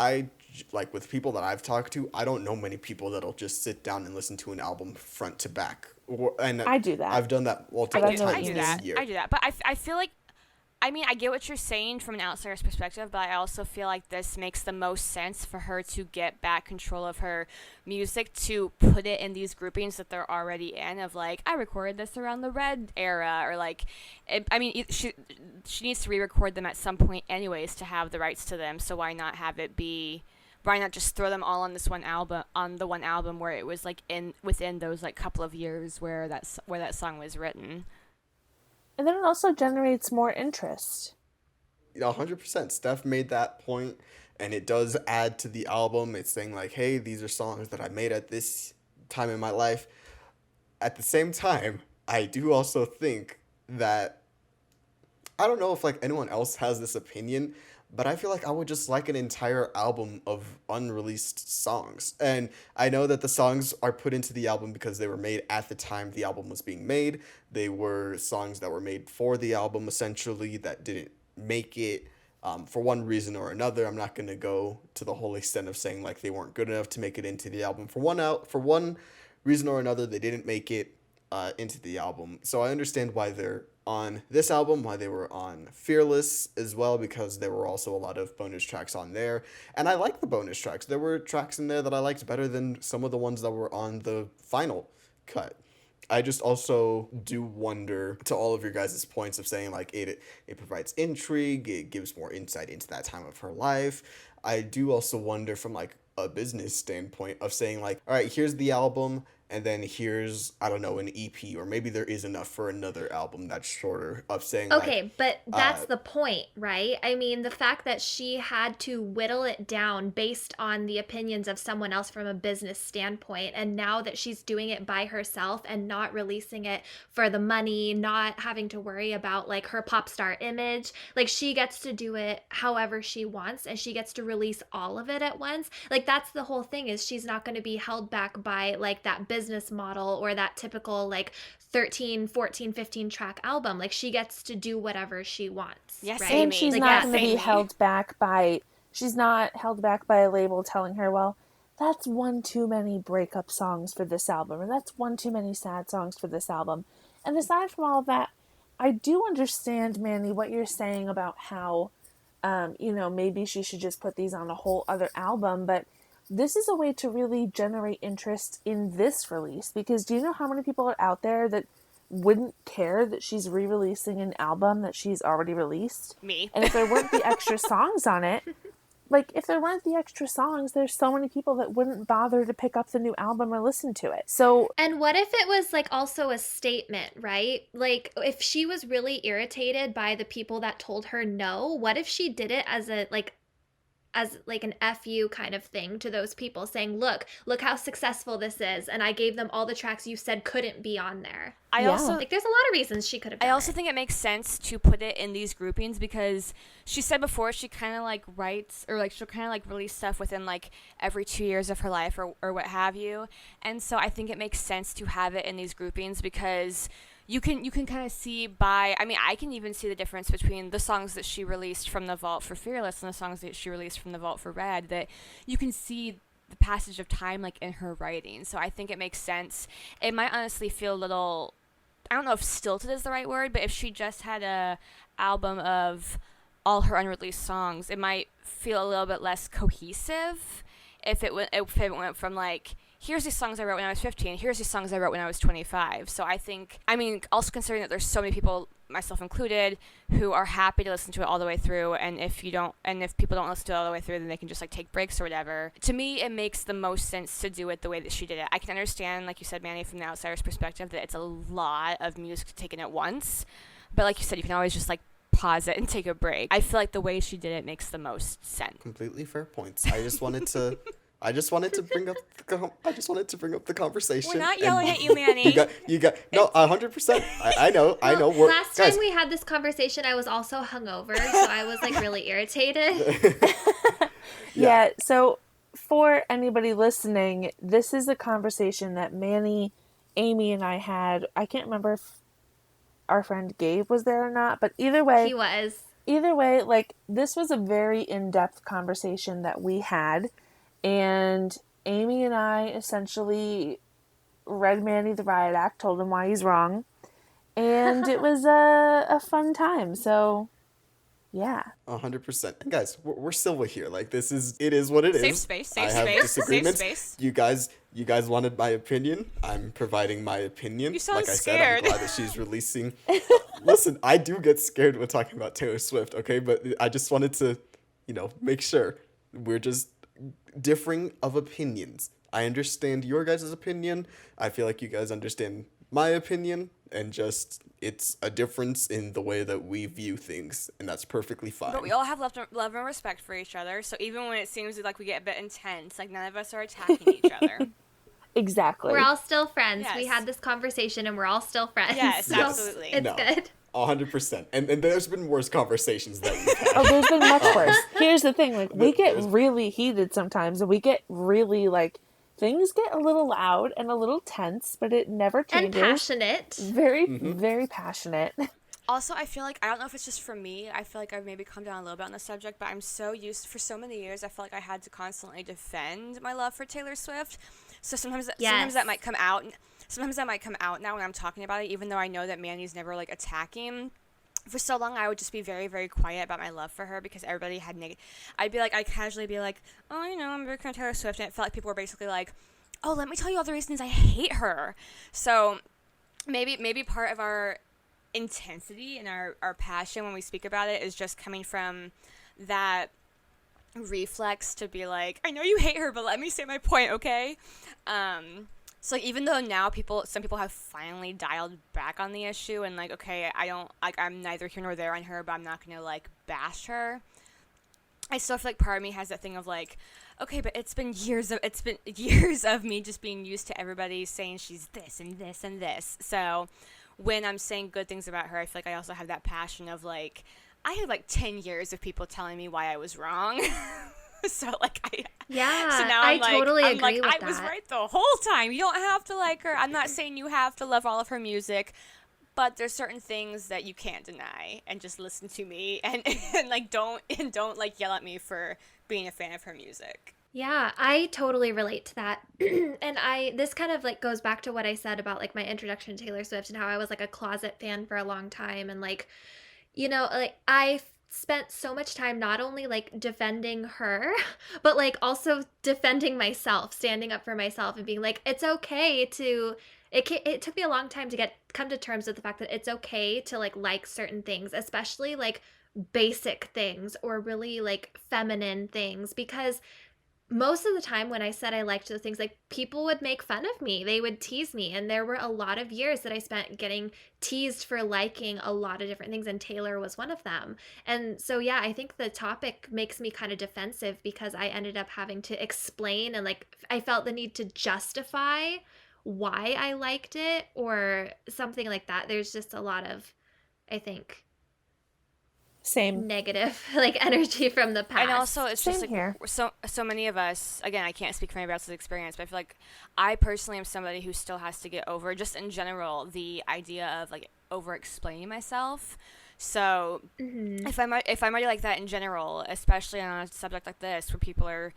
like, with people that I've talked to, I don't know many people that'll just sit down and listen to an album front to back. And I do that. I've done that multiple I times do this that. year. I do that. But I feel like, I mean, I get what you're saying from an outsider's perspective, but I also feel like this makes the most sense for her to get back control of her music, to put it in these groupings that they're already in, of like, I recorded this around the Red era, or like, she needs to re-record them at some point anyways to have the rights to them, so why not have it be why not just throw them all on this one album, on the one album where it was like within those like couple of years where that song was written. And then it also generates more interest. 100%. Steph made that point, and it does add to the album. It's saying like, hey, these are songs that I made at this time in my life. At the same time, I do also think that, I don't know if like anyone else has this opinion, but I feel like I would just like an entire album of unreleased songs. And I know that the songs are put into the album because they were made at the time the album was being made. They were songs that were made for the album, essentially, that didn't make it for one reason or another. I'm not going to go to the whole extent of saying like they weren't good enough to make it into the album. For one reason or another, they didn't make it into the album. So I understand why they're on this album, why they were on Fearless as well, because there were also a lot of bonus tracks on there. And I like the bonus tracks. There were tracks in there that I liked better than some of the ones that were on the final cut. I just also do wonder, to all of your guys' points of saying like it provides intrigue, it gives more insight into that time of her life. I do also wonder from like a business standpoint of saying like, all right, here's the album, and then here's, I don't know, an EP, or maybe there is enough for another album that's shorter, of saying Okay, like, but that's the point, right? I mean, the fact that she had to whittle it down based on the opinions of someone else from a business standpoint, and now that she's doing it by herself and not releasing it for the money, not having to worry about like her pop star image, like she gets to do it however she wants, and she gets to release all of it at once. Like that's the whole thing, is she's not going to be held back by like that business model or that typical like 13, 14, 15 track album. Like she gets to do whatever she wants. Yes, right? And she's Like, not yes, going to be Amy. held back by, she's not held back by a label telling her, well, that's one too many breakup songs for this album, or that's one too many sad songs for this album. And aside from all of that, I do understand, Manny, what you're saying about how, maybe she should just put these on a whole other album, but this is a way to really generate interest in this release, because do you know how many people are out there that wouldn't care that she's re-releasing an album that she's already released? Me. And if there weren't the extra songs on it, there's so many people that wouldn't bother to pick up the new album or listen to it. So, And what if it was like also a statement, right? Like if she was really irritated by the people that told her no, what if she did it as an FU kind of thing to those people, saying, look how successful this is, and I gave them all the tracks you said couldn't be on there. I also Like there's a lot of reasons she could have done I also it. think it makes sense to put it in these groupings, because she said before she kind of like writes, or like she'll kind of like release stuff within like every 2 years of her life or what have you. And so I think it makes sense to have it in these groupings, because you can kind of see I can even see the difference between the songs that she released from the vault for Fearless and the songs that she released from the vault for Red, that you can see the passage of time like in her writing. So I think it makes sense. It might honestly feel a little, I don't know if stilted is the right word, but if she just had a album of all her unreleased songs, it might feel a little bit less cohesive if it went from like, here's these songs I wrote when I was 15, here's these songs I wrote when I was 25. So I think, also considering that there's so many people, myself included, who are happy to listen to it all the way through, and if people don't listen to it all the way through, then they can just like take breaks or whatever. To me, it makes the most sense to do it the way that she did it. I can understand, like you said, Manny, from the outsider's perspective, that it's a lot of music to take in at once. But like you said, you can always just like pause it and take a break. I feel like the way she did it makes the most sense. Completely fair points. I just wanted to bring up the conversation. We're not yelling at you, Manny. You got no, 100%. I know. Last guys, time we had this conversation, I was also hungover, so I was like really irritated. yeah, so for anybody listening, this is a conversation that Manny, Amy, and I had. I can't remember if our friend Gabe was there or not, but either way. He was. Either way, like, this was a very in-depth conversation that we had, and Amy and I essentially read Manny the Riot Act, told him why he's wrong, and it was a fun time, so... yeah. 100%. And guys, we're still here. Like, it is what it is. Safe space, I safe have space, disagreements. safe space. You guys wanted my opinion. I'm providing my opinion. You sound like I scared. said, I'm glad that she's releasing. Listen, I do get scared when talking about Taylor Swift, okay? But I just wanted to, make sure we're just differing of opinions. I understand your guys' opinion. I feel like you guys understand my opinion, and just it's a difference in the way that we view things, and that's perfectly fine. But we all have love and respect for each other, so even when it seems like we get a bit intense, like none of us are attacking each other. Exactly. We're all still friends. Yes. We had this conversation and we're all still friends. Yes, so absolutely. It's No. good. 100%. And there's been worse conversations that we've had. Oh, there's been much worse. Here's the thing, like, we get really heated sometimes, and we get really, like, things get a little loud and a little tense, but it never And changes. passionate. Very, very passionate. Also, I feel like, I don't know if it's just for me, I feel like I've maybe calmed down a little bit on the subject, but I'm so used, for so many years, I felt like I had to constantly defend my love for Taylor Swift. So sometimes that might come out. Sometimes that might come out now when I'm talking about it, even though I know that Manny's never, like, attacking. For so long, I would just be very, very quiet about my love for her because everybody had I'd casually be like, oh, you know, I'm a big fan of Taylor Swift, and it felt like people were basically like, oh, let me tell you all the reasons I hate her. So maybe part of our intensity and our passion when we speak about it is just coming from that reflex to be like, I know you hate her, but let me say my point, okay? So like, even though now some people have finally dialed back on the issue and like, okay, I'm neither here nor there on her, but I'm not gonna like bash her, I still feel like part of me has that thing of like, okay, but it's been years of me just being used to everybody saying she's this and this and this. So when I'm saying good things about her, I feel like I also have that passion of like, I had like 10 years of people telling me why I was wrong. So like so now I totally agree with I that. was right the whole time. You don't have to like her. I'm not saying you have to love all of her music, but there's certain things that you can't deny, and just listen to me and like don't like yell at me for being a fan of her music. Yeah, I totally relate to that. And this kind of like goes back to what I said about like my introduction to Taylor Swift and how I was like a closet fan for a long time, and like, you know, like I spent so much time not only like defending her, but like also defending myself, standing up for myself and being like, it's okay to, it took me a long time to come to terms with the fact that it's okay to like certain things, especially like basic things or really like feminine things, because most of the time when I said I liked those things, like people would make fun of me. They would tease me. And there were a lot of years that I spent getting teased for liking a lot of different things. And Taylor was one of them. And so, yeah, I think the topic makes me kind of defensive because I ended up having to explain and like I felt the need to justify why I liked it or something like that. There's just a lot of, I think, Same. negative like energy from the past. And also it's Same just like here. so many of us, again, I can't speak for anybody else's experience, but I feel like I personally am somebody who still has to get over, just in general, the idea of like over explaining myself. So if I'm already like that in general, especially on a subject like this where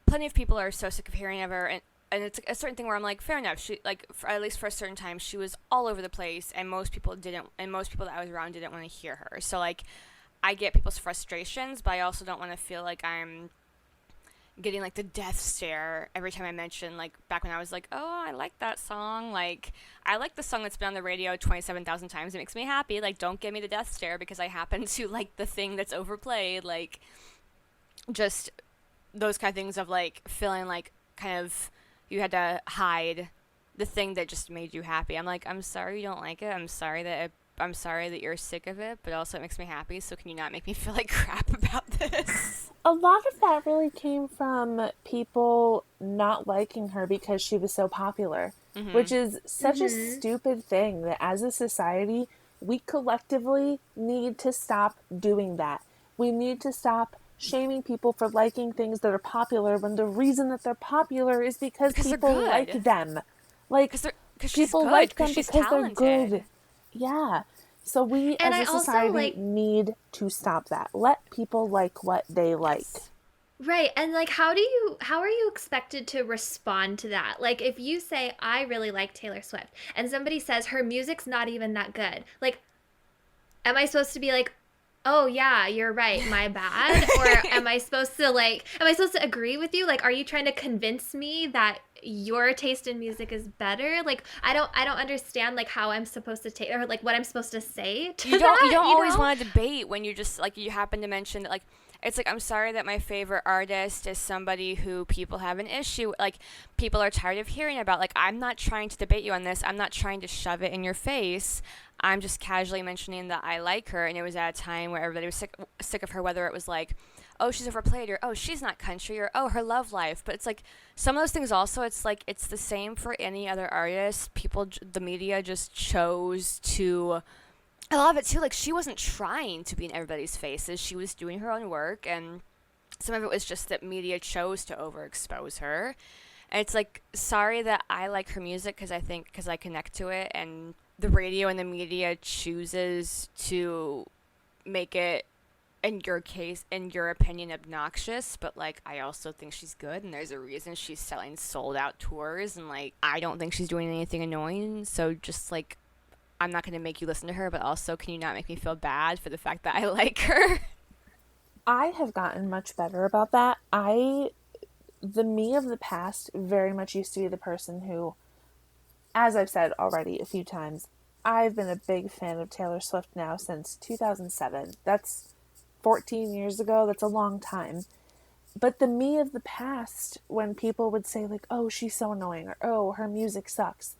plenty of people are so sick of hearing of her, and it's a certain thing where I'm like, fair enough. She like at least for a certain time she was all over the place, and most people that I was around didn't want to hear her. So like, I get people's frustrations, but I also don't want to feel like I'm getting like the death stare every time I mention, like back when I was like, oh, I like that song. Like, I like the song that's been on the radio 27,000 times. It makes me happy. Like, don't give me the death stare because I happen to like the thing that's overplayed. Like, just those kind of things of like feeling like kind of you had to hide the thing that just made you happy. I'm like, I'm sorry you don't like it. I'm sorry that you're sick of it, but also it makes me happy, so can you not make me feel like crap about this? A lot of that really came from people not liking her because she was so popular, which is such a stupid thing that as a society, we collectively need to stop doing that. We need to stop shaming people for liking things that are popular when the reason that they're popular is because people like them. Like, people like them because they're good. Yeah. So we And as a society need to stop that. Let people like what they like. Right. And like, how are you expected to respond to that? Like, if you say, I really like Taylor Swift, and somebody says her music's not even that good, like, am I supposed to be like, oh yeah, you're right, my bad? Or am I supposed to agree with you? Like, are you trying to convince me that your taste in music is better? Like, I don't understand like how I'm supposed to take, or like what I'm supposed to say to You don't that, always want to debate when you just like, you happen to mention that like It's like, I'm sorry that my favorite artist is somebody who people have an issue, like, people are tired of hearing about. Like, I'm not trying to debate you on this. I'm not trying to shove it in your face. I'm just casually mentioning that I like her, and it was at a time where everybody was sick of her, whether it was like, oh, she's overplayed, or oh, she's not country, or oh, her love life. But it's like, some of those things also, it's like, it's the same for any other artist. The media just chose to, I love it too, like, she wasn't trying to be in everybody's faces. She was doing her own work, and some of it was just that media chose to overexpose her. And it's like, sorry that I like her music because I connect to it, and the radio and the media chooses to make it, in your case, in your opinion, obnoxious. But like, I also think she's good, and there's a reason she's selling sold out tours, and like, I don't think she's doing anything annoying. So just like, I'm not going to make you listen to her, but also, can you not make me feel bad for the fact that I like her? I have gotten much better about that. The me of the past very much used to be the person who, as I've said already a few times, I've been a big fan of Taylor Swift now since 2007. That's 14 years ago. That's a long time. But the me of the past, when people would say like, oh, she's so annoying, or oh, her music sucks,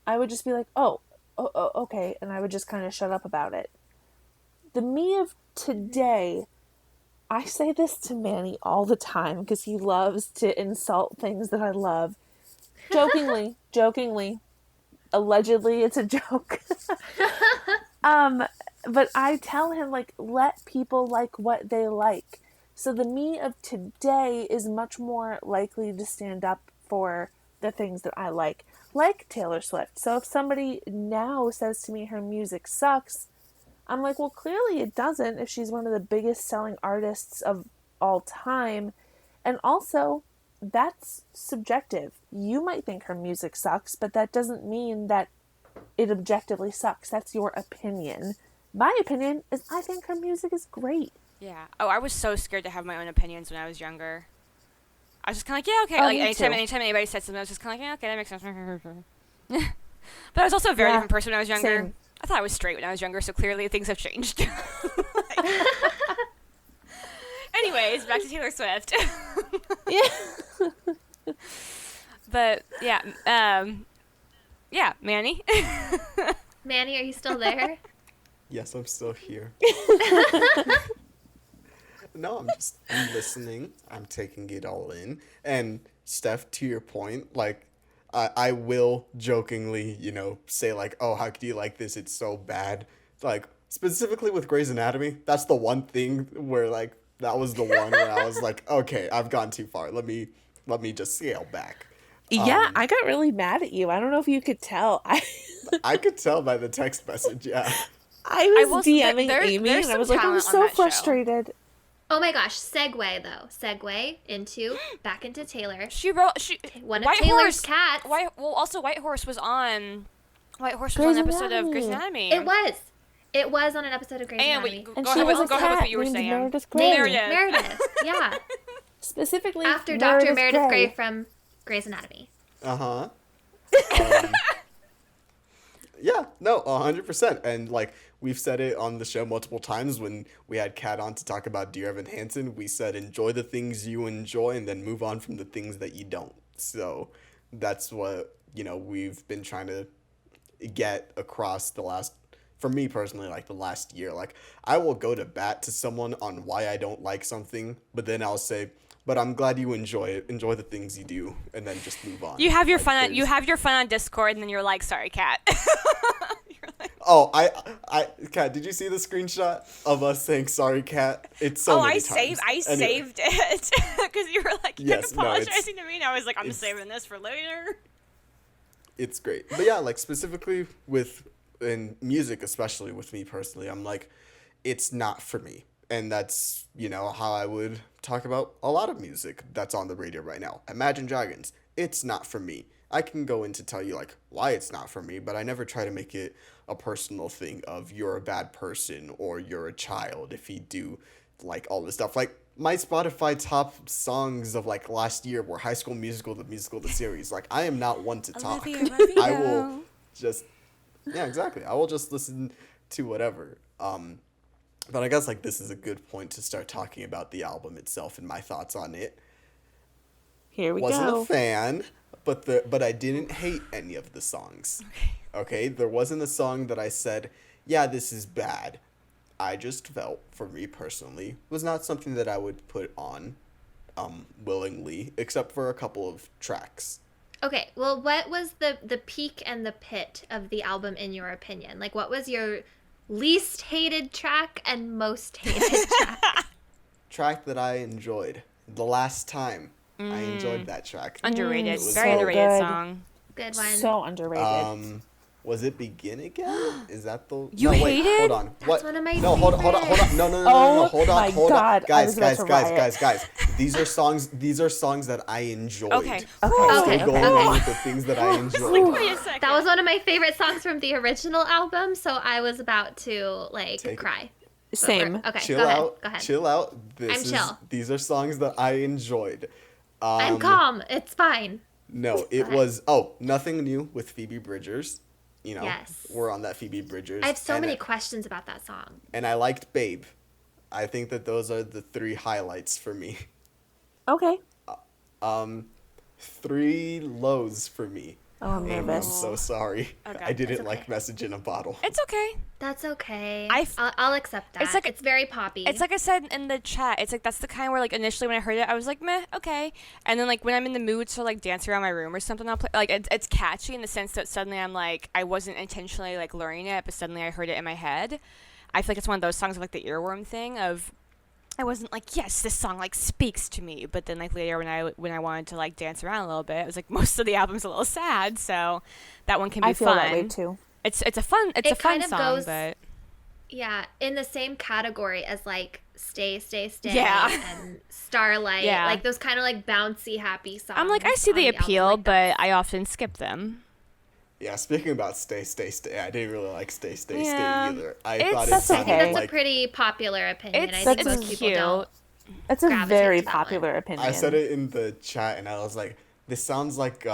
I would just be like, oh, okay, and I would just kind of shut up about it. The me of today, I say this to Manny all the time because he loves to insult things that I love. Jokingly. Allegedly, it's a joke. But I tell him, like, let people like what they like. So the me of today is much more likely to stand up for the things that I like Taylor Swift. So if somebody now says to me her music sucks, I'm like, well, clearly it doesn't if she's one of the biggest selling artists of all time. And also, that's subjective. You might think her music sucks, but that doesn't mean that it objectively sucks. That's your opinion. My opinion is I think her music is great. Yeah. Oh, I was so scared to have my own opinions when I was younger. I was just kind of like, yeah, okay. Oh, Like, anytime anybody said something, I was just kind of like, yeah, okay, that makes sense. But I was also a very different person when I was younger. Same. I thought I was straight when I was younger, so clearly things have changed. Anyways, back to Taylor Swift. Yeah. But, yeah, Manny. Manny, are you still there? Yes, I'm still here. No, I'm listening. I'm taking it all in. And Steph, to your point, like, I will jokingly, say like, oh, how could you like this? It's so bad. Like, specifically with Grey's Anatomy, that's the one thing where like, that was the one where I was like, okay, I've gone too far. Let me just scale back. Yeah, I got really mad at you. I don't know if you could tell. I could tell by the text message, yeah. I was DMing Amy, and I was like, I'm so frustrated. Oh my gosh, segue back into Taylor. One of White Taylor's Horse, cats. Also White Horse was on an episode of Grey's Anatomy. It was on an episode of Grey's Anatomy. And she was a cat what you were named saying. Meredith Grey. Meredith, yeah. Specifically After Dr. Meredith Grey from Grey's Anatomy. Uh-huh. Yeah, no, 100%. And like, we've said it on the show multiple times when we had Kat on to talk about Dear Evan Hansen. We said, enjoy the things you enjoy and then move on from the things that you don't. So that's what, we've been trying to get across for me personally, like the last year. Like, I will go to bat to someone on why I don't like something, but then I'll say, but I'm glad you enjoy it. Enjoy the things you do, and then just move on. You have your fun. You have your fun on Discord, and then you're like, "Sorry, Kat." Oh, Kat, did you see the screenshot of us saying "Sorry, Kat"? It's so many times. I saved it because you were like, yes, apologizing to me, and I was like, I'm saving this for later. It's great, but yeah, like specifically in music, especially with me personally, I'm like, it's not for me. And that's, how I would talk about a lot of music that's on the radio right now. Imagine Dragons. It's not for me. I can go in to tell you, like, why it's not for me, but I never try to make it a personal thing of you're a bad person or you're a child if you do, like, all this stuff. Like, my Spotify top songs of, like, last year were High School Musical, the series. Like, I am not one to talk. I will just... Yeah, exactly. I will just listen to whatever. But I guess like this is a good point to start talking about the album itself and my thoughts on it. Here we Wasn't go. a fan, but I didn't hate any of the songs. Okay, there wasn't a song that I said, yeah, this is bad. I just felt, for me personally, was not something that I would put on willingly, except for a couple of tracks. Okay, well, what was the peak and the pit of the album in your opinion? Like, what was your least hated track and most hated track? Track that I enjoyed. The Last Time. I enjoyed that track. Underrated. was Very so underrated good. song. Good one. So underrated. Was it Begin Again? Is that the... You no, wait, hate it? hold on. That's What? one of my No, hold on. No, Oh hold on, my hold God, on. I was about to riot. Guys. These are songs that I enjoyed. Okay. I'm Okay, still going okay. on with the things that I enjoyed. Wait a second. That was one of my favorite songs from the original album, so I was about to, like, Take it. cry. Same. Okay, Chill go out. ahead. Chill out. I'm chill. These are songs that I enjoyed. I'm calm. It's fine. No, it ahead. was Nothing New with Phoebe Bridgers. You know, Yes. we're on that Phoebe Bridgers. I have so and many questions about that song. And I liked Babe. I think that those are the three highlights for me. Okay. 3 lows for me. Oh, I'm Aimee, I'm nervous. so sorry. Okay, I didn't that's like okay. Message in a Bottle. It's okay. That's okay. I f- I'll accept that. It's like- it's very poppy. It's like I said in the chat. It's like that's the kind where like initially when I heard it, I was like meh, okay, and then like when I'm in the mood to like dance around my room or something, I'll play. Like it's catchy in the sense that suddenly I'm like I wasn't intentionally like learning it, but suddenly I heard it in my head. I feel like it's one of those songs of like the earworm thing of. I wasn't like, yes, this song like speaks to me, but then like later when I wanted to like dance around a little bit, it was like most of the album's a little sad, so that one can be I feel fun. that way too. It's a fun It fun kind of song, goes- but yeah, in the same category as like Stay, Stay, Stay Yeah. and Starlight. Yeah. Like those kind of like bouncy, happy songs. I'm like I see on the album, appeal, like that. but I often skip them. Yeah, speaking about Stay, I didn't really like Stay Yeah. Stay either. I It's- thought it That's sounded okay. That's like... a pretty popular opinion. It's I think it's most people cute. don't. It's a gravitate very to that one. popular opinion. I said it in the chat, and I was like, this sounds like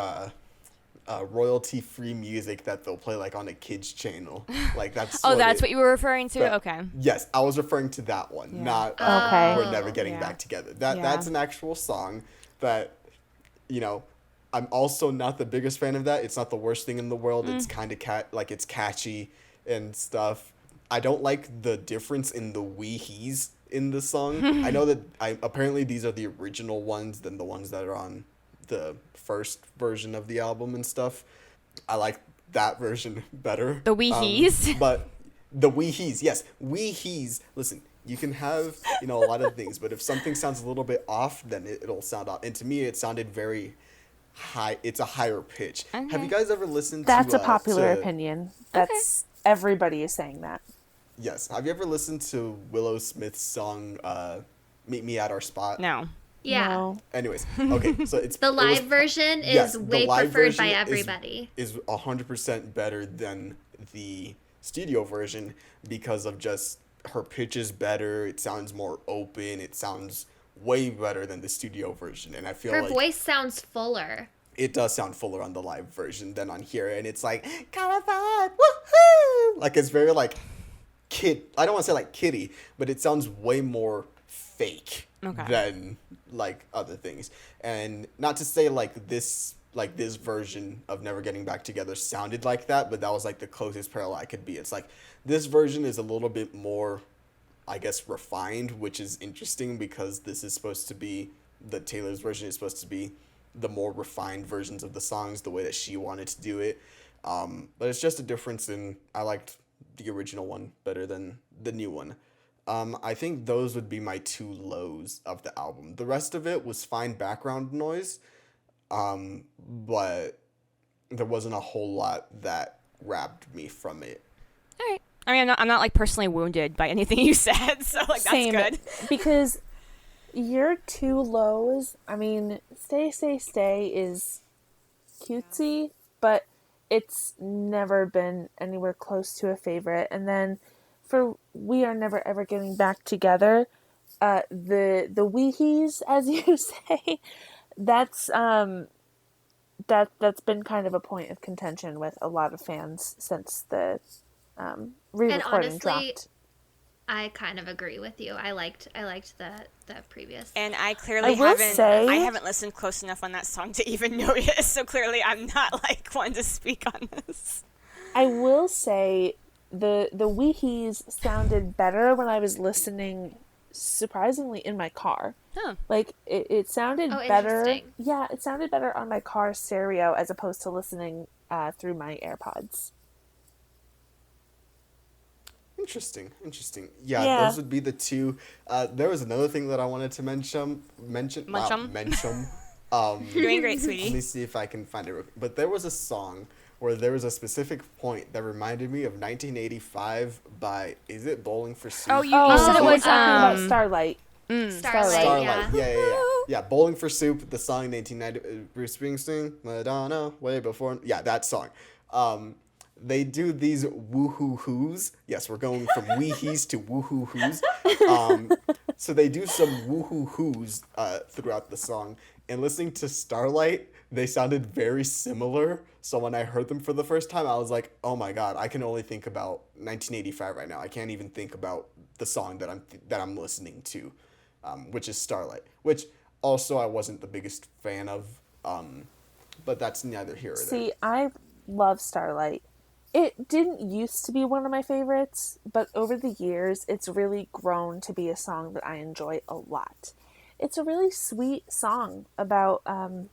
royalty-free music that they'll play like on a kid's channel. Like that's That's what you were referring to? that- Okay. Yes, I was referring to that one, not Okay. We're Never Getting Yeah. Back Together. Yeah. That's an actual song that, you know, I'm also not the biggest fan of that. It's not the worst thing in the world. It's kind of it's catchy and stuff. I don't like the difference in the wee he's in the song. I know that apparently these are the original ones than the ones that are on the first version of the album and stuff. I like that version better. The wee he's? But the wee he's, yes. Wee he's. Listen, you can have, a lot of things, but if something sounds a little bit off, then it'll sound off. And to me, it sounded very high. It's a higher pitch. Okay. Have you guys ever listened That's to... a popular to- opinion. That's everybody is saying that. Yes. Have you ever listened to Willow Smith's song, Meet Me at Our Spot? No. Yeah. No. Anyways, okay, so it's... The it was- live version is yes, the way live preferred by version everybody. Is 100% better than the studio version because of just her pitch is better. It sounds more open. It sounds way better than the studio version, and I feel Her like voice sounds fuller. it does sound fuller on the live version than on here, and it's like kind of vibe, woohoo! Like it's very like kid. I don't want to say like kiddie, but it sounds way more fake Okay. than like other things. And not to say like this version of Never Getting Back Together sounded like that, but that was like the closest parallel I could be. It's like this version is a little bit more, I guess, refined, which is interesting because this is supposed to be Taylor's version is supposed to be the more refined versions of the songs, the way that she wanted to do it. But it's just a difference in I liked the original one better than the new one. I think those would be my 2 lows of the album. The rest of it was fine background noise, but there wasn't a whole lot that grabbed me from it. All right. I mean, I'm not like personally wounded by anything you said, so like Same, that's good. because your 2 lows, I mean, Stay, Stay, Stay is cutesy, but it's never been anywhere close to a favorite. And then for We Are Never Ever Getting Back Together, the weehies, as you say, that's been kind of a point of contention with a lot of fans since the re-recording honestly, dropped. I kind of agree with you. I liked the previous. And I clearly I haven't listened close enough on that song to even notice. So clearly, I'm not like one to speak on this. I will say the weehees sounded better when I was listening, surprisingly, in my car. Huh. Like it sounded Oh, better. interesting. Yeah, it sounded better on my car stereo as opposed to listening through my AirPods. Interesting. Yeah, Yeah. those would be the two. There was another thing that I wanted to mention. You're doing great, Let me sweetie. see if I can find it. But there was a song where there was a specific point that reminded me of 1985 by, is it Bowling for Soup? Oh, you said it we're was talking about Starlight. Starlight, yeah. Yeah, Bowling for Soup, the song 1990, Bruce Springsteen, Madonna, way before. Yeah, that song. They do these woo-hoo-hoos. Yes, we're going from wee-hees to woo-hoo-hoos. So they do some woo-hoo-hoos throughout the song. And listening to Starlight, they sounded very similar. So when I heard them for the first time, I was like, oh my god, I can only think about 1985 right now. I can't even think about the song that I'm listening to, which is Starlight. Which also I wasn't the biggest fan of, but that's neither here or there. See, I love Starlight. It didn't used to be one of my favorites, but over the years, it's really grown to be a song that I enjoy a lot. It's a really sweet song about, what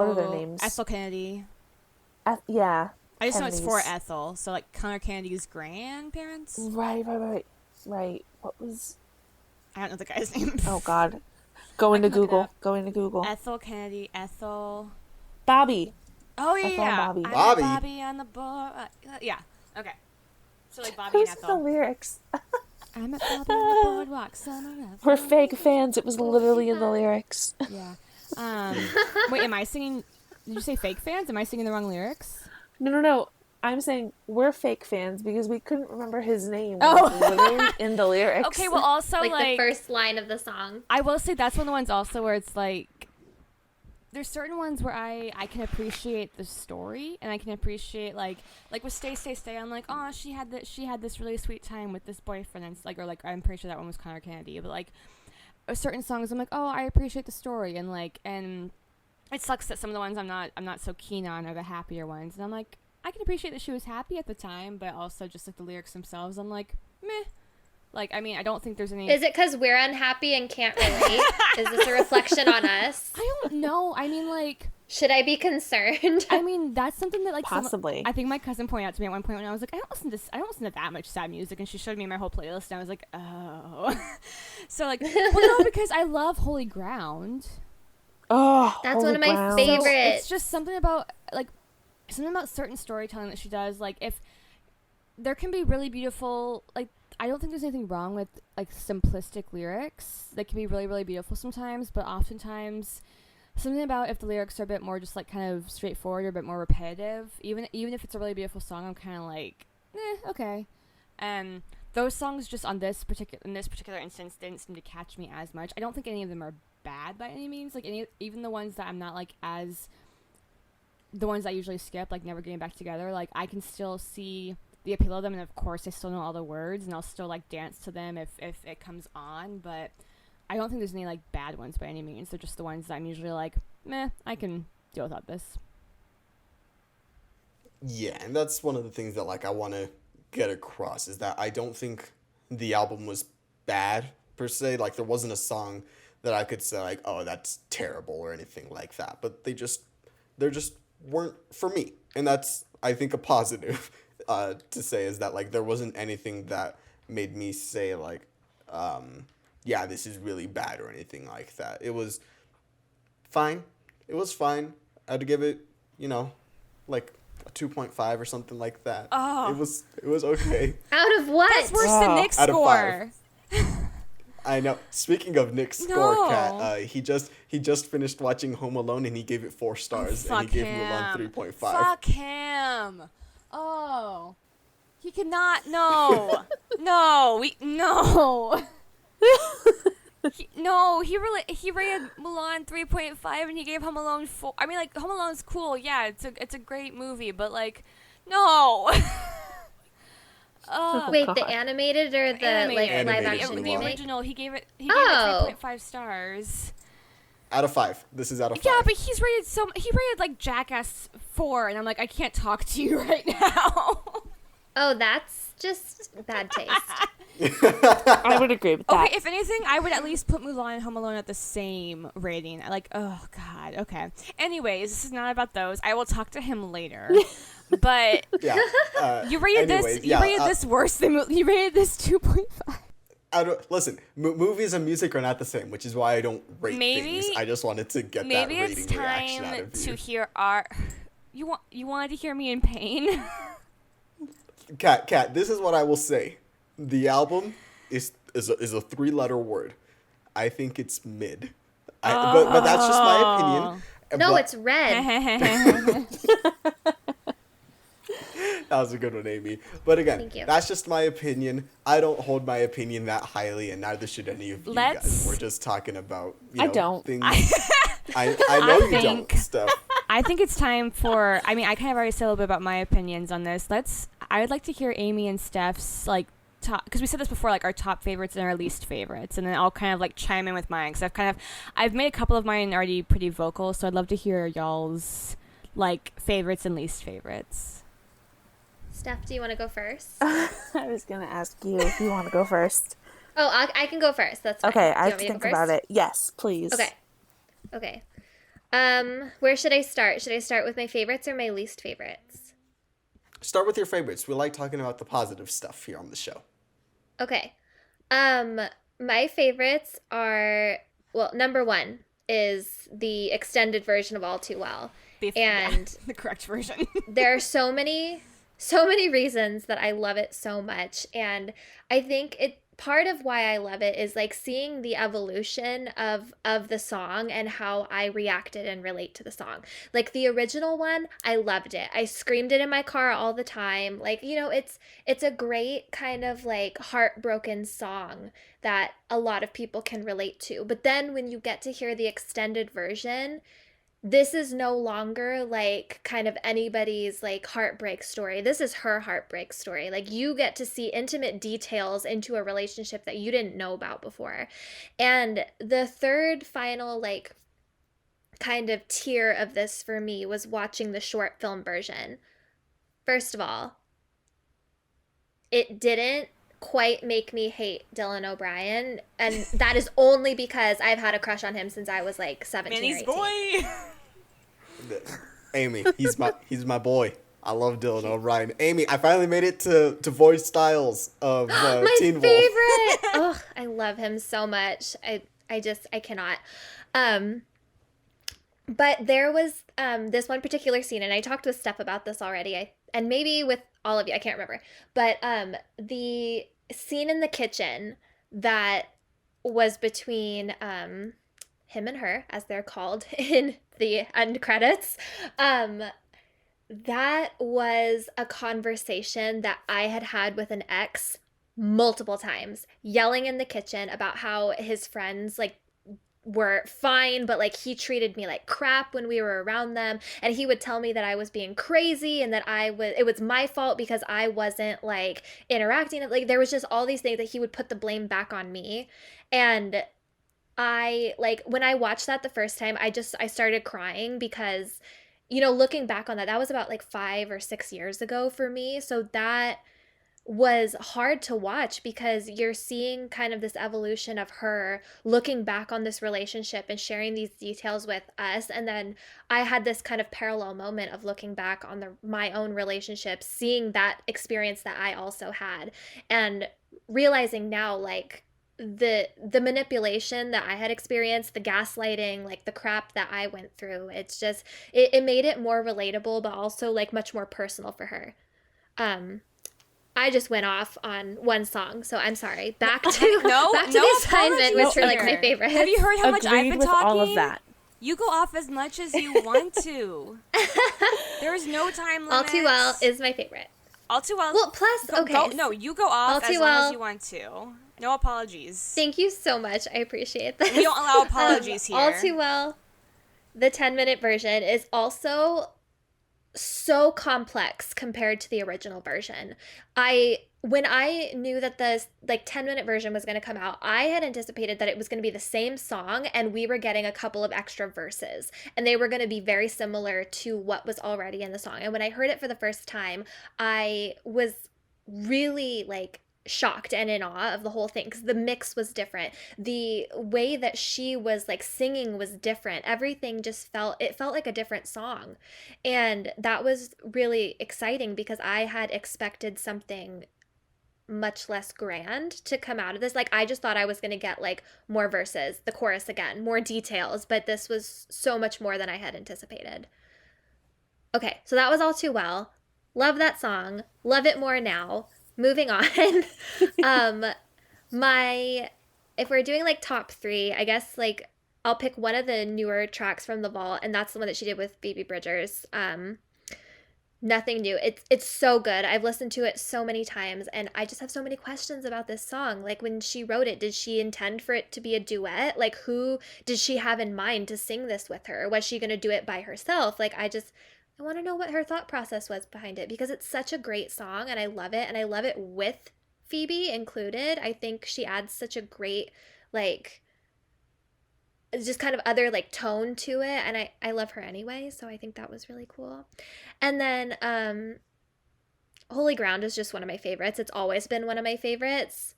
are their names? Ethel Kennedy. Yeah. I just know it's for Kennedys. Ethel. So, like, Connor Kennedy's grandparents? Right. What was... I don't know the guy's name. Oh, God. Going to can look it Google. up. Ethel Kennedy, Ethel... Bobby. Oh, yeah, Ethel and Bobby. I'm Bobby. Bobby on the board. Yeah, okay. So, like, Bobby Who's and the Ethel. lyrics? I'm at Bobby on the boardwalk, summer of... We're fake fans. It was literally in the lyrics. Yeah. Wait, am I singing... Did you say fake fans? Am I singing the wrong lyrics? No. I'm saying we're fake fans because we couldn't remember his name. Oh. Literally in the lyrics. Okay, well, also, Like, like... the first line of the song. I will say that's one of the ones also where it's like... There's certain ones where I can appreciate the story, and I can appreciate like with Stay Stay Stay. I'm like, oh, she had this really sweet time with this boyfriend, and it's like, or like I'm pretty sure that one was Connor Kennedy, but like certain songs I'm like, oh, I appreciate the story, and like, and it sucks that some of the ones I'm not so keen on are the happier ones, and I'm like, I can appreciate that she was happy at the time, but also just like the lyrics themselves, I'm like, meh. Like, I mean, I don't think there's any... Is it because we're unhappy and can't relate? Is this a reflection on us? I don't know. I mean, like... Should I be concerned? I mean, that's something that, like... Possibly. I think my cousin pointed out to me at one point when I was like, I don't listen to that much sad music, and she showed me my whole playlist, and I was like, oh. So, like... Well, no, because I love Holy Ground. Oh, That's Holy one of my Ground. favorites. So it's just something about, like... Something about certain storytelling that she does. Like, if... There can be really beautiful... Like, I don't think there's anything wrong with, like, simplistic lyrics. They can be really, really beautiful sometimes, but oftentimes something about if the lyrics are a bit more just, like, kind of straightforward or a bit more repetitive, even if it's a really beautiful song, I'm kind of like, okay. And those songs just in this particular instance didn't seem to catch me as much. I don't think any of them are bad by any means. Like, even the ones that I'm not, like, as... The ones I usually skip, like, Never Getting Back Together, like, I can still see... the appeal of them, and of course I still know all the words, and I'll still like dance to them if it comes on, but I don't think there's any like bad ones by any means. They're just the ones that I'm usually like, meh, I can deal without this. Yeah, and that's one of the things that like I want to get across is that I don't think the album was bad per se. Like there wasn't a song that I could say like, oh, that's terrible or anything like that, but they just weren't for me, and that's I think a positive. To say is that like there wasn't anything that made me say like yeah, this is really bad or anything like that. It was fine. I'd give it, like a 2.5 or something like that. Oh. It was okay. Out of what? That's worse than Nick's Out of score. 5. I know. Speaking of Nick's score, Kat, he just finished watching Home Alone and he gave it 4 stars and he gave Mulan 3.5. Fuck him. Oh, he cannot. No, no, no. He rated Mulan 3.5 and he gave Home Alone 4. I mean, like Home Alone's cool. Yeah, it's a great movie, but like, no. Wait, God. the animated or the like Animated. live Animated action one. The remake? original, he gave it Oh. 3.5 stars. Out of 5. This is out of 5. Yeah, but he rated like Jackass 4, and I'm like, I can't talk to you right now. Oh, that's just bad taste. I would agree with that. Okay, if anything, I would at least put Mulan and Home Alone at the same rating. Like, oh god, okay. Anyways, this is not about those. I will talk to him later. But Yeah. you rated anyways, this. You rated this worse than you rated this 2.5. Listen, movies and music are not the same, which is why I don't rate Maybe- things. I just wanted to get that Maybe rating it's reaction out time of to you. hear our. You wanted to hear me in pain. Kat, this is what I will say. The album is a 3-letter word. I think it's mid. But that's just my opinion. No, But- it's red. That was a good one, Amy. But again, Thank you. that's just my opinion. I don't hold my opinion that highly, and neither should any of you guys. Let's- We're just talking about, I don't. things. I know you don't, think- Steph. I think it's time for. I mean, I kind of already said a little bit about my opinions on this. I would like to hear Amy and Steph's like top, because we said this before, like our top favorites and our least favorites, and then I'll kind of like chime in with mine because I've made a couple of mine already pretty vocal, so I'd love to hear y'all's like favorites and least favorites. Steph, do you want to go first? I was going to ask you if you want to go first. Oh, I can go first. That's fine. Okay, Do you I have want to me go think first? about it. Yes, please. Okay. Where should I start? Should I start with my favorites or my least favorites? Start with your favorites. We like talking about the positive stuff here on the show. Okay. My favorites are, well, number 1 is the extended version of All Too Well. And the correct version. there are so many reasons that I love it so much, and I think part of why I love it is like seeing the evolution of the song and how I reacted and relate to the song. Like the original one, I loved it. I screamed it in my car all the time. Like, it's a great kind of like heartbroken song that a lot of people can relate to. But then when you get to hear the extended version, this is no longer like kind of anybody's like heartbreak story. This is her heartbreak story. Like you get to see intimate details into a relationship that you didn't know about before. And the third final like kind of tier of this for me was watching the short film version. First of all, it didn't quite make me hate Dylan O'Brien, and that is only because I've had a crush on him since I was like 17 Manny's or 18. boy. Amy, he's my boy. I love Dylan O'Brien. Amy, I finally made it to voice Styles of My Teen Wolf. favorite. Oh, I love him so much. I cannot. But there was this one particular scene, and I talked with Steph about this already, and maybe with all of you, I can't remember. But the scene in the kitchen that was between him and her, as they're called in the end credits, that was a conversation that I had with an ex multiple times, yelling in the kitchen about how his friends like were fine, but like he treated me like crap when we were around them, and he would tell me that I was being crazy and that it was my fault because I wasn't like interacting. Like there was just all these things that he would put the blame back on me. And I like when I watched that the first time, I started crying because looking back on that was about like 5 or 6 years ago for me. So that was hard to watch because you're seeing kind of this evolution of her looking back on this relationship and sharing these details with us. And then I had this kind of parallel moment of looking back on my own relationship, seeing that experience that I also had, and realizing now like the manipulation that I had experienced, the gaslighting, like the crap that I went through. It's just it made it more relatable, but also like much more personal for her. I just went off on one song, so I'm sorry. Back to the assignment, which were like my favorite. Have you heard how much I've Agreed been with talking? all of that. You go off as much as you want to. There's no time limit. All Too Well is my favorite. All Too Well. Well, plus, okay. No, you go off All as Too long Well. as you want to. No apologies. Thank you so much. I appreciate this. We don't allow apologies here. All Too Well, the 10-minute version, is also so complex compared to the original version. when I knew that the like 10-minute version was going to come out, I had anticipated that it was going to be the same song and we were getting a couple of extra verses and they were going to be very similar to what was already in the song. And when I heard it for the first time, I was really like shocked and in awe of the whole thing because the mix was different. The way that she was like singing was different. Everything just felt like a different song. And that was really exciting because I had expected something much less grand to come out of this. Like I just thought I was going to get like more verses, the chorus again, more details, but this was so much more than I had anticipated. Okay, so that was All Too Well. Love that song. Love it more now. Moving on. My if we're doing like top 3, I guess like I'll pick one of the newer tracks from The Vault, and that's the one that she did with Phoebe Bridgers. Nothing New. It's so good. I've listened to it so many times and I just have so many questions about this song. Like when she wrote it, did she intend for it to be a duet? Like who did she have in mind to sing this with her? Was she going to do it by herself? Like I want to know what her thought process was behind it because it's such a great song and I love it, and I love it with Phoebe included. I think she adds such a great like just kind of other like tone to it, and I love her anyway, so I think that was really cool. And then Holy Ground is just one of my favorites. It's always been one of my favorites.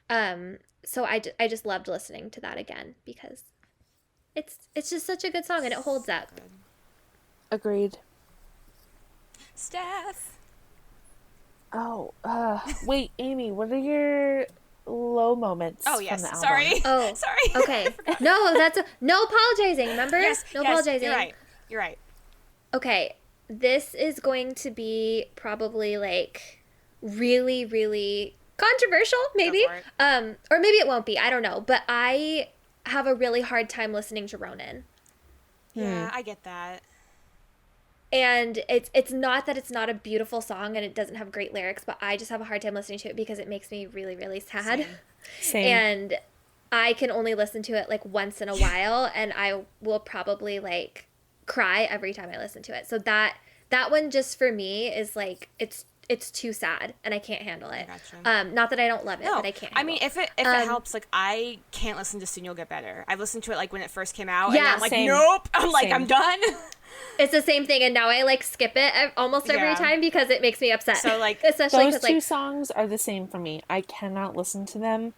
So I just loved listening to that again because it's just such a good song and it holds up. Agreed. Steph. Oh, wait, Amy, what are your low moments Oh, from yes. the album? Sorry. Oh, Sorry. Okay. No, no apologizing, remember? Yes, no yes, apologizing. You're right. Okay, this is going to be probably like really, really controversial, maybe. Go for it. Or maybe it won't be. I don't know. But I have a really hard time listening to Ronan. Yeah, I get that. And it's not that it's not a beautiful song and it doesn't have great lyrics, but I just have a hard time listening to it because it makes me really, really sad. Same. And I can only listen to it like once in a while, and I will probably like cry every time I listen to it. So that one just for me is like it's too sad and I can't handle it. Gotcha. Not that I don't love it, but I can't handle I mean, if it helps, like I can't listen to Soon You'll Get Better. I listened to it like when it first came out, and Yeah, I'm like, same. nope. I'm like, Same. I'm done. It's the same thing, and now I like skip it almost every Yeah. time because it makes me upset. So, like, especially Those because two like songs are the same for me. I cannot listen to them,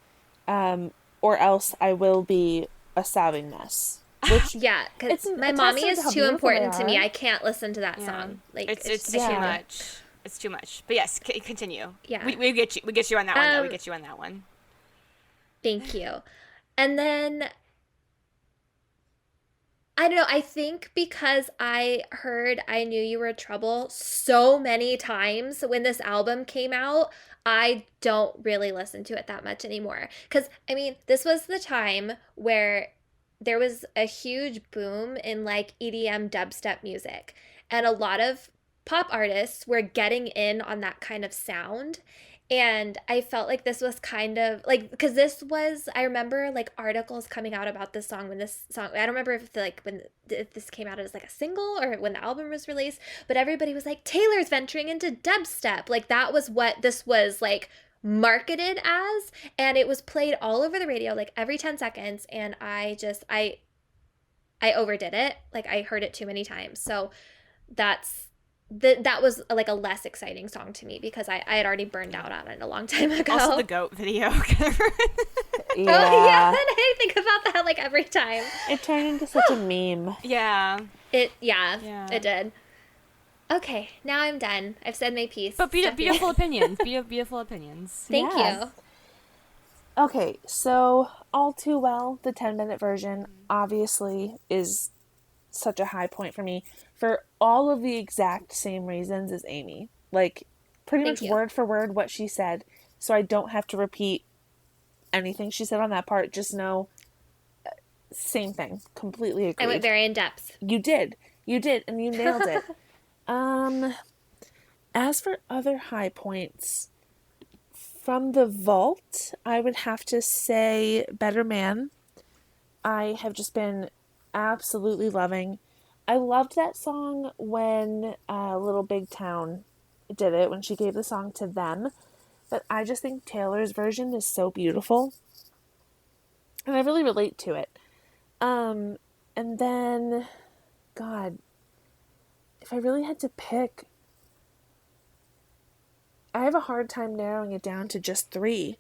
or else I will be a sobbing mess. Which yeah, because it's my a mommy testament to is how too beautiful important they to me. are. I can't listen to that song. Like it's yeah. too much. It's too much. But yes, continue. Yeah. We get you. We get you on that one. Though. We get you on that one. Thank you. And then I don't know, I think because I heard I Knew You Were Trouble so many times when this album came out, I don't really listen to it that much anymore. Because, I mean, this was the time where there was a huge boom in like EDM dubstep music, and a lot of pop artists were getting in on that kind of sound. And I felt like this was kind of like, because this was, I remember like articles coming out about this song when this song, I don't remember if this came out as like a single or when the album was released, but everybody was like, Taylor's venturing into dubstep. Like that was what this was like marketed as. And it was played all over the radio, like every 10 seconds. And I overdid it. Like I heard it too many times. So that was like a less exciting song to me because I had already burned out on it a long time ago. Also, the goat video. Yeah. Oh yeah, and I think about that like every time. It turned into such a meme. Yeah. It did. Okay, now I'm done. I've said my piece. But beautiful opinions. Beautiful opinions. Thank you. Okay, so All Too Well, the 10-minute version, obviously is such a high point for me for all of the exact same reasons as Amy. Like, pretty Thank much you. word for word what she said, so I don't have to repeat anything she said on that part. Just know, same thing. Completely agree. I went very in depth. You did, and you nailed it. As for other high points, from the Vault, I would have to say Better Man. I have just been absolutely loving. I loved that song when Little Big Town did it, when she gave the song to them. but I just think Taylor's version is so beautiful. And I really relate to it. And then, God, if I really had to pick, I have a hard time narrowing it down to just 3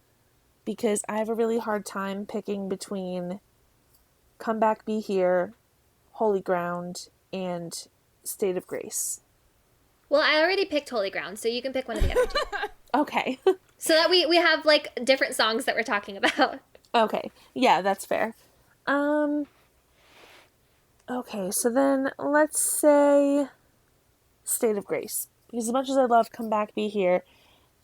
because I have a really hard time picking between Come Back Be Here, Holy Ground, and State of Grace. Well, I already picked Holy Ground, so you can pick one of the other two. Okay. So that we have like different songs that we're talking about. Okay. Yeah, that's fair. Okay, so then let's say State of Grace. Because as much as I love Come Back Be Here,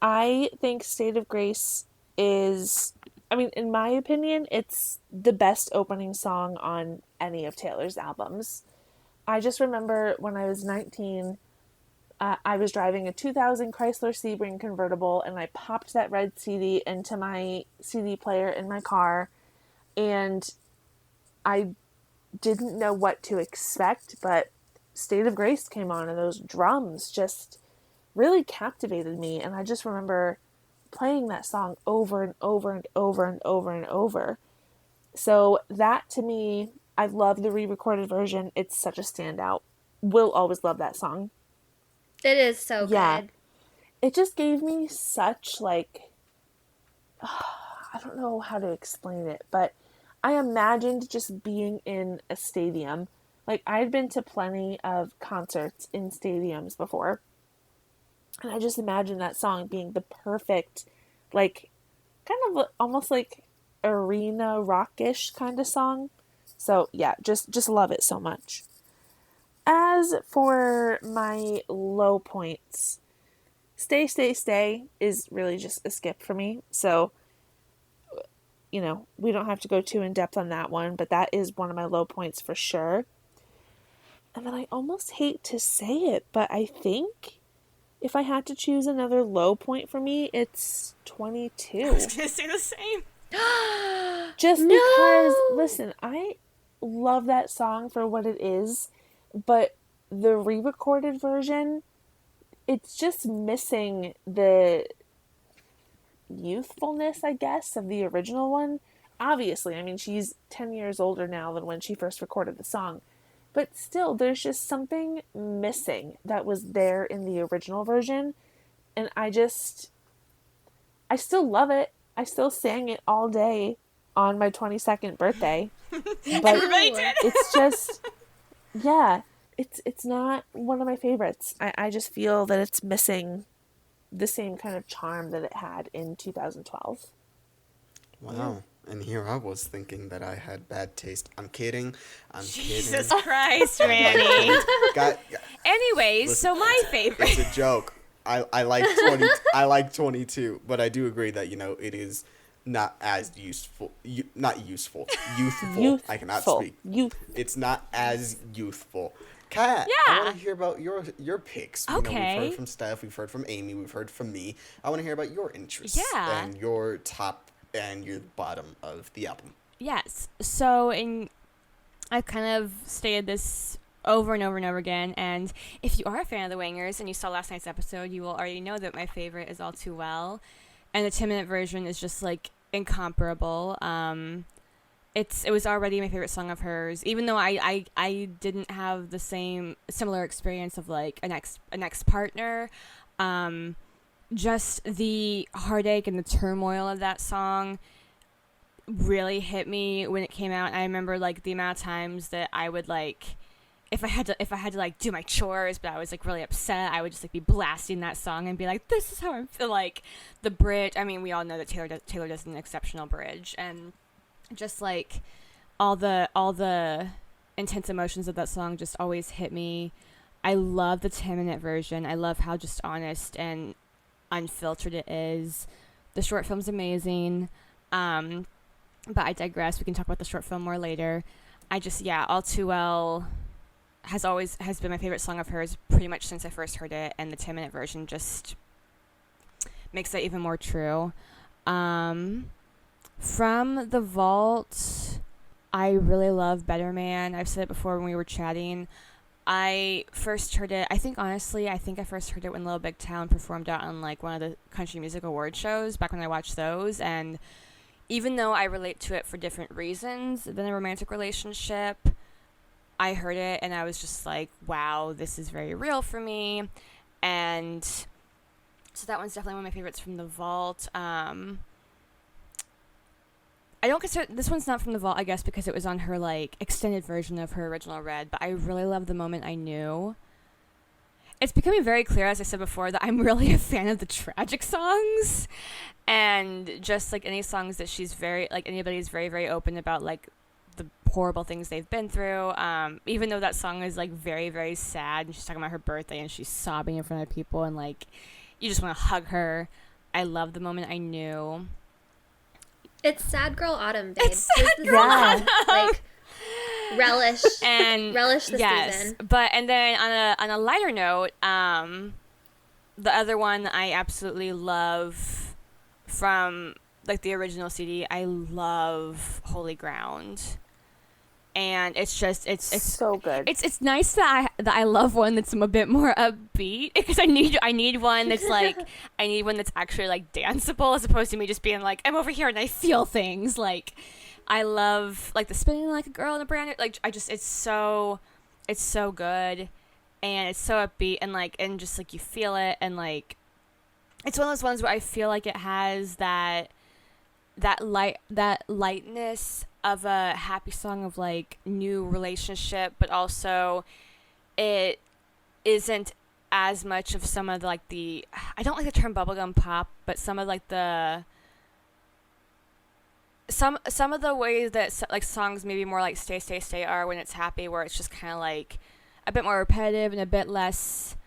I think State of Grace is, I mean, in my opinion, it's the best opening song on any of Taylor's albums. I just remember when I was 19, I was driving a 2000 Chrysler Sebring convertible, and I popped that red CD into my CD player in my car, and I didn't know what to expect, but State of Grace came on, and those drums just really captivated me, and I just remember playing that song over and over and over and over and over. So that, to me, I love the re-recorded version. It's such a standout. Will always love that song. It is so good. It just gave me such, like, I don't know how to explain it, but I imagined just being in a stadium. Like, I had been to plenty of concerts in stadiums before, and I just imagined that song being the perfect, like, kind of almost like arena rockish kind of song. So yeah, just love it so much. As for my low points, Stay, Stay, Stay is really just a skip for me. So, you know, we don't have to go too in depth on that one, but that is one of my low points for sure. And then I almost hate to say it, but I think if I had to choose another low point for me, it's 22. I was going to say the same. Just because, listen, I love that song for what it is, but the re-recorded version, it's just missing the youthfulness, I guess, of the original one. Obviously, I mean, she's 10 years older now than when she first recorded the song. But still, there's just something missing that was there in the original version. And I still love it. I still sang it all day on my 22nd birthday. But Everybody did. It's just, yeah, it's not one of my favorites. I just feel that it's missing the same kind of charm that it had in 2012. Wow. And here I was thinking that I had bad taste. I'm kidding. Jesus Christ, Manny. Anyways, Listen, so my favorite. It's a joke. I like 20. I like 22, but I do agree that it is not as useful. Not useful. Youthful. I cannot speak. It's not as youthful. Kat, I want to hear about your picks. Okay. We've heard from Steph. We've heard from Amy. We've heard from me. I want to hear about your interests and your top and your bottom of the album. Yes. So I've kind of stated this over and over and over again, and if you are a fan of the Wangers and you saw last night's episode, you will already know that my favorite is All Too Well, and the 10-minute version is just like incomparable. It was already my favorite song of hers, even though I didn't have the similar experience of like an ex partner. Just the heartache and the turmoil of that song really hit me when it came out. I remember like the amount of times that I would like, if I had to like do my chores, but I was like really upset, I would just like be blasting that song and be like, this is how I feel. Like the bridge, I mean, we all know that Taylor does an exceptional bridge, and just like all the intense emotions of that song just always hit me. I love the 10-minute version. I love how just honest and unfiltered it is. The short film's amazing. But I digress. We can talk about the short film more later. All Too Well has been my favorite song of hers pretty much since I first heard it, and the 10-minute version just makes that even more true. From the vault, I really love Better Man. I've said it before when we were chatting. I first heard it, I think I first heard it when Little Big Town performed out on like one of the country music award shows back when I watched those. And even though I relate to it for different reasons than a romantic relationship, I heard it and I was just like, wow, this is very real for me. And so that one's definitely one of my favorites from the vault. I don't consider this one's not from the vault, I guess, because it was on her like extended version of her original Red. But I really love The Moment I Knew. It's becoming very clear, as I said before, that I'm really a fan of the tragic songs, and just like any songs that she's very like anybody's very very open about like the horrible things they've been through. Even though that song is like very very sad, and she's talking about her birthday and she's sobbing in front of people, and like you just want to hug her. I love The Moment I Knew. It's sad girl autumn, babe. It's sad girl autumn. Like relish the yes, season. But and then on a lighter note, the other one I absolutely love from like the original CD, I love Holy Ground. And it's just it's so good. It's nice that I love one that's a bit more upbeat, because I need one that's like I need one that's actually like danceable, as opposed to me just being like I'm over here and I feel things. Like I love like the Spinning Like a Girl in a Brand New, like it's so good, and it's so upbeat, and like and just like you feel it, and like it's one of those ones where I feel like it has that lightness of a happy song of like new relationship, but also it isn't as much of some of the, like the I don't like the term bubblegum pop, but some of like the some of the ways that like songs maybe more like Stay Stay Stay are when it's happy, where it's just kind of like a bit more repetitive and a bit less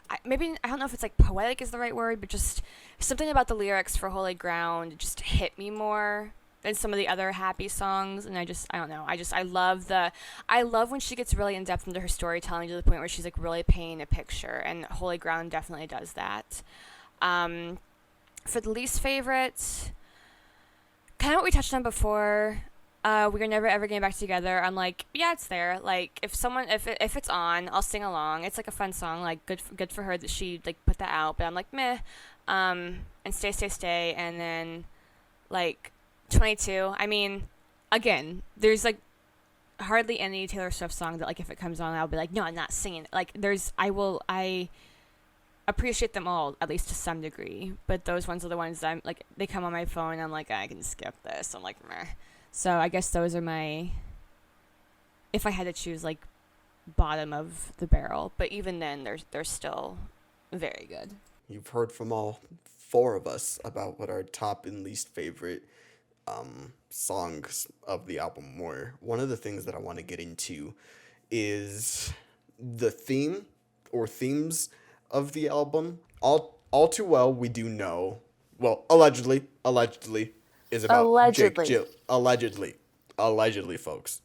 I don't know if it's like poetic is the right word, but just something about the lyrics for Holy Ground just hit me more than some of the other happy songs. And I don't know. I love when she gets really in depth into her storytelling to the point where she's like really painting a picture, and Holy Ground definitely does that. For the least favorite, kind of what we touched on before, we're never ever getting back together. I'm like, yeah, it's there. Like if it's on, I'll sing along. It's like a fun song. Like good for her that she like put that out. But I'm like meh. And Stay Stay Stay, and then like 22. I mean, again, there's like hardly any Taylor Swift song that like if it comes on, I'll be like, no, I'm not singing. Like I appreciate them all, at least to some degree. But those ones are the ones that I'm like, they come on my phone and I'm like, I can skip this. I'm like meh. So I guess those are my, if I had to choose like bottom of the barrel, but even then they're still very good. You've heard from all four of us about what our top and least favorite songs of the album were. One of the things that I want to get into is the theme or themes of the album. All too well, we do know, well, allegedly is about Jake allegedly, folks,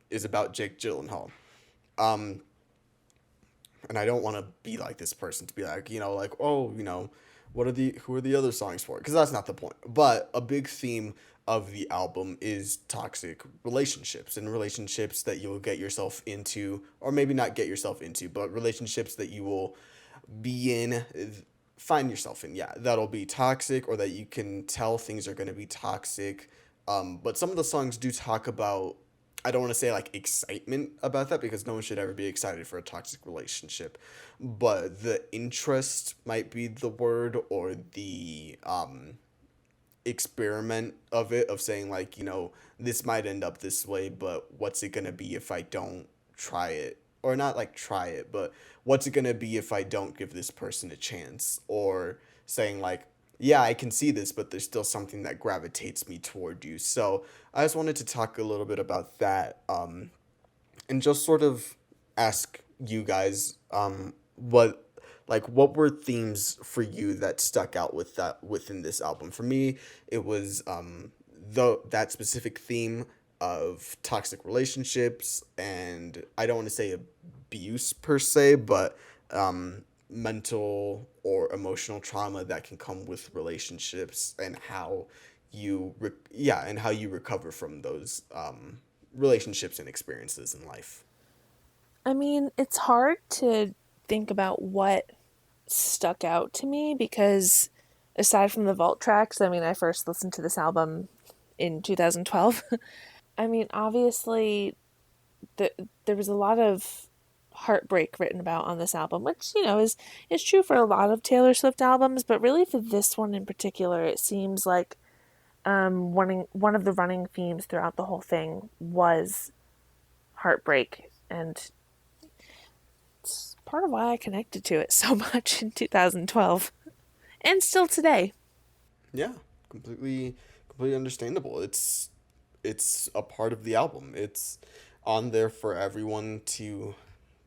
is about Jake Gyllenhaal. And I don't want to be like this person to be like, like, oh, who are the other songs for? Because that's not the point. But a big theme of the album is toxic relationships, and relationships that you will get yourself into, or maybe not get yourself into, but relationships that you will be in, find yourself in. Yeah, that'll be toxic, or that you can tell things are going to be toxic. But some of the songs do talk about, I don't want to say like excitement about that, because no one should ever be excited for a toxic relationship, but the interest might be the word, or the experiment of it, of saying like, this might end up this way, but what's it going to be if I don't try it? Or not like try it, but what's it going to be if I don't give this person a chance? Or saying like, yeah, I can see this, but there's still something that gravitates me toward you. So I just wanted to talk a little bit about that, and just sort of ask you guys, what were themes for you that stuck out within this album? For me, it was that specific theme of toxic relationships, and I don't want to say abuse per se, but mental or emotional trauma that can come with relationships, and how you recover from those relationships and experiences in life. I mean, it's hard to think about what stuck out to me because aside from the vault tracks, I mean, I first listened to this album in 2012. I mean, obviously, there was a lot of heartbreak written about on this album, which, you know, is true for a lot of Taylor Swift albums, but really for this one in particular, it seems like one of the running themes throughout the whole thing was heartbreak, and it's part of why I connected to it so much in 2012 and still today. Yeah, completely understandable. It's a part of the album. It's on there for everyone to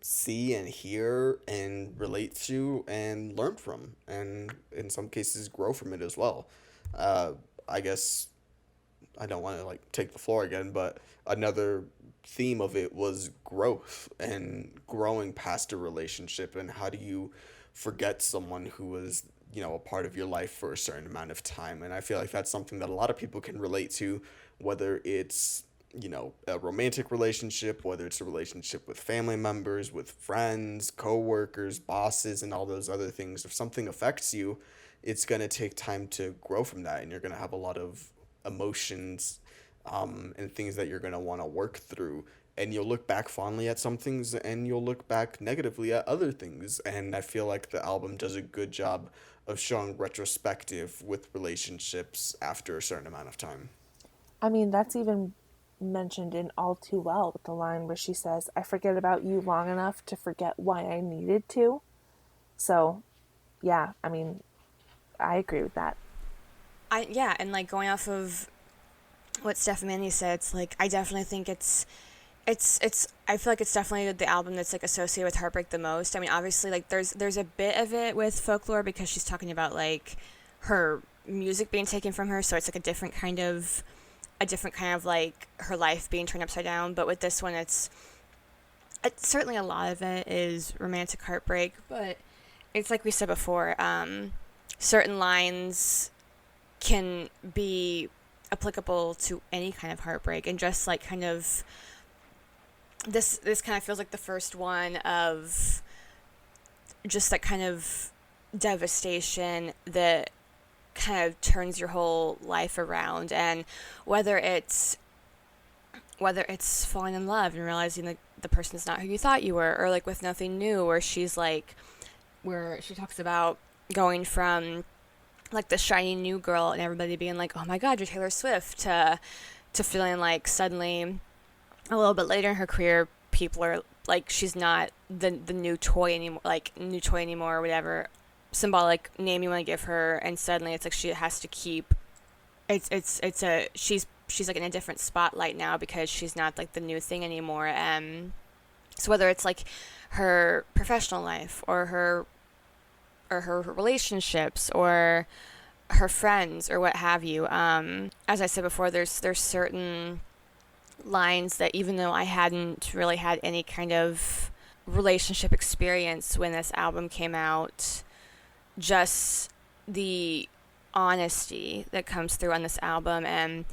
see and hear and relate to and learn from, and in some cases grow from it as well. Uh, I guess I don't want to like take the floor again, but another theme of it was growth and growing past a relationship, and how do you forget someone who was, you know, a part of your life for a certain amount of time. And I feel like that's something that a lot of people can relate to, whether it's, you know, a romantic relationship, whether it's a relationship with family members, with friends, coworkers, bosses, and all those other things. If something affects you, it's going to take time to grow from that, and you're going to have a lot of emotions, and things that you're going to want to work through. And you'll look back fondly at some things, and you'll look back negatively at other things. And I feel like the album does a good job of showing retrospective with relationships after a certain amount of time. I mean, that's even mentioned in All Too Well with the line where she says, I forget about you long enough to forget why I needed to. So, yeah, I mean, I agree with that. Yeah, and like going off of what Steph and Manny said, it's like I definitely think it's I feel like it's definitely the album that's like associated with heartbreak the most. I mean, obviously like there's a bit of it with Folklore because she's talking about like her music being taken from her, so it's like a different kind of like her life being turned upside down. But with this one, it's certainly a lot of it is romantic heartbreak, but it's like we said before, certain lines can be applicable to any kind of heartbreak, and just like kind of this kind of feels like the first one of just that kind of devastation that kind of turns your whole life around. And whether it's falling in love and realizing that the person's not who you thought you were, or like with Nothing New, where she talks about going from like the shiny new girl and everybody being like, oh my god, you're Taylor Swift, to feeling like suddenly a little bit later in her career people are like, she's not the new toy anymore, or whatever symbolic name you want to give her, and suddenly it's like she has to keep she's like in a different spotlight now because she's not like the new thing anymore. So whether it's like her professional life or her relationships or her friends or what have you, as I said before, there's certain lines that even though I hadn't really had any kind of relationship experience when this album came out, just the honesty that comes through on this album, and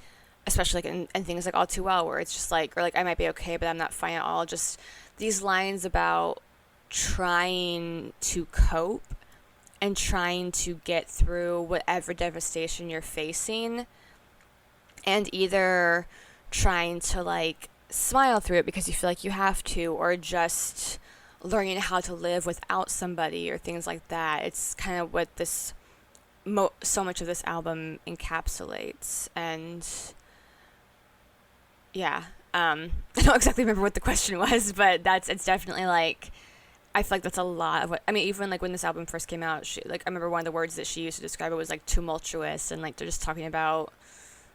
especially like in things like All Too Well, where it's just like, or like I might be okay but I'm not fine at all, just these lines about trying to cope and trying to get through whatever devastation you're facing, and either trying to like smile through it because you feel like you have to, or just learning how to live without somebody or things like that. It's kind of what this so much of this album encapsulates. And yeah, I don't exactly remember what the question was, but it's definitely like, I feel like that's a lot of what, I mean, even like when this album first came out, I remember one of the words that she used to describe it was like tumultuous, and like they're just talking about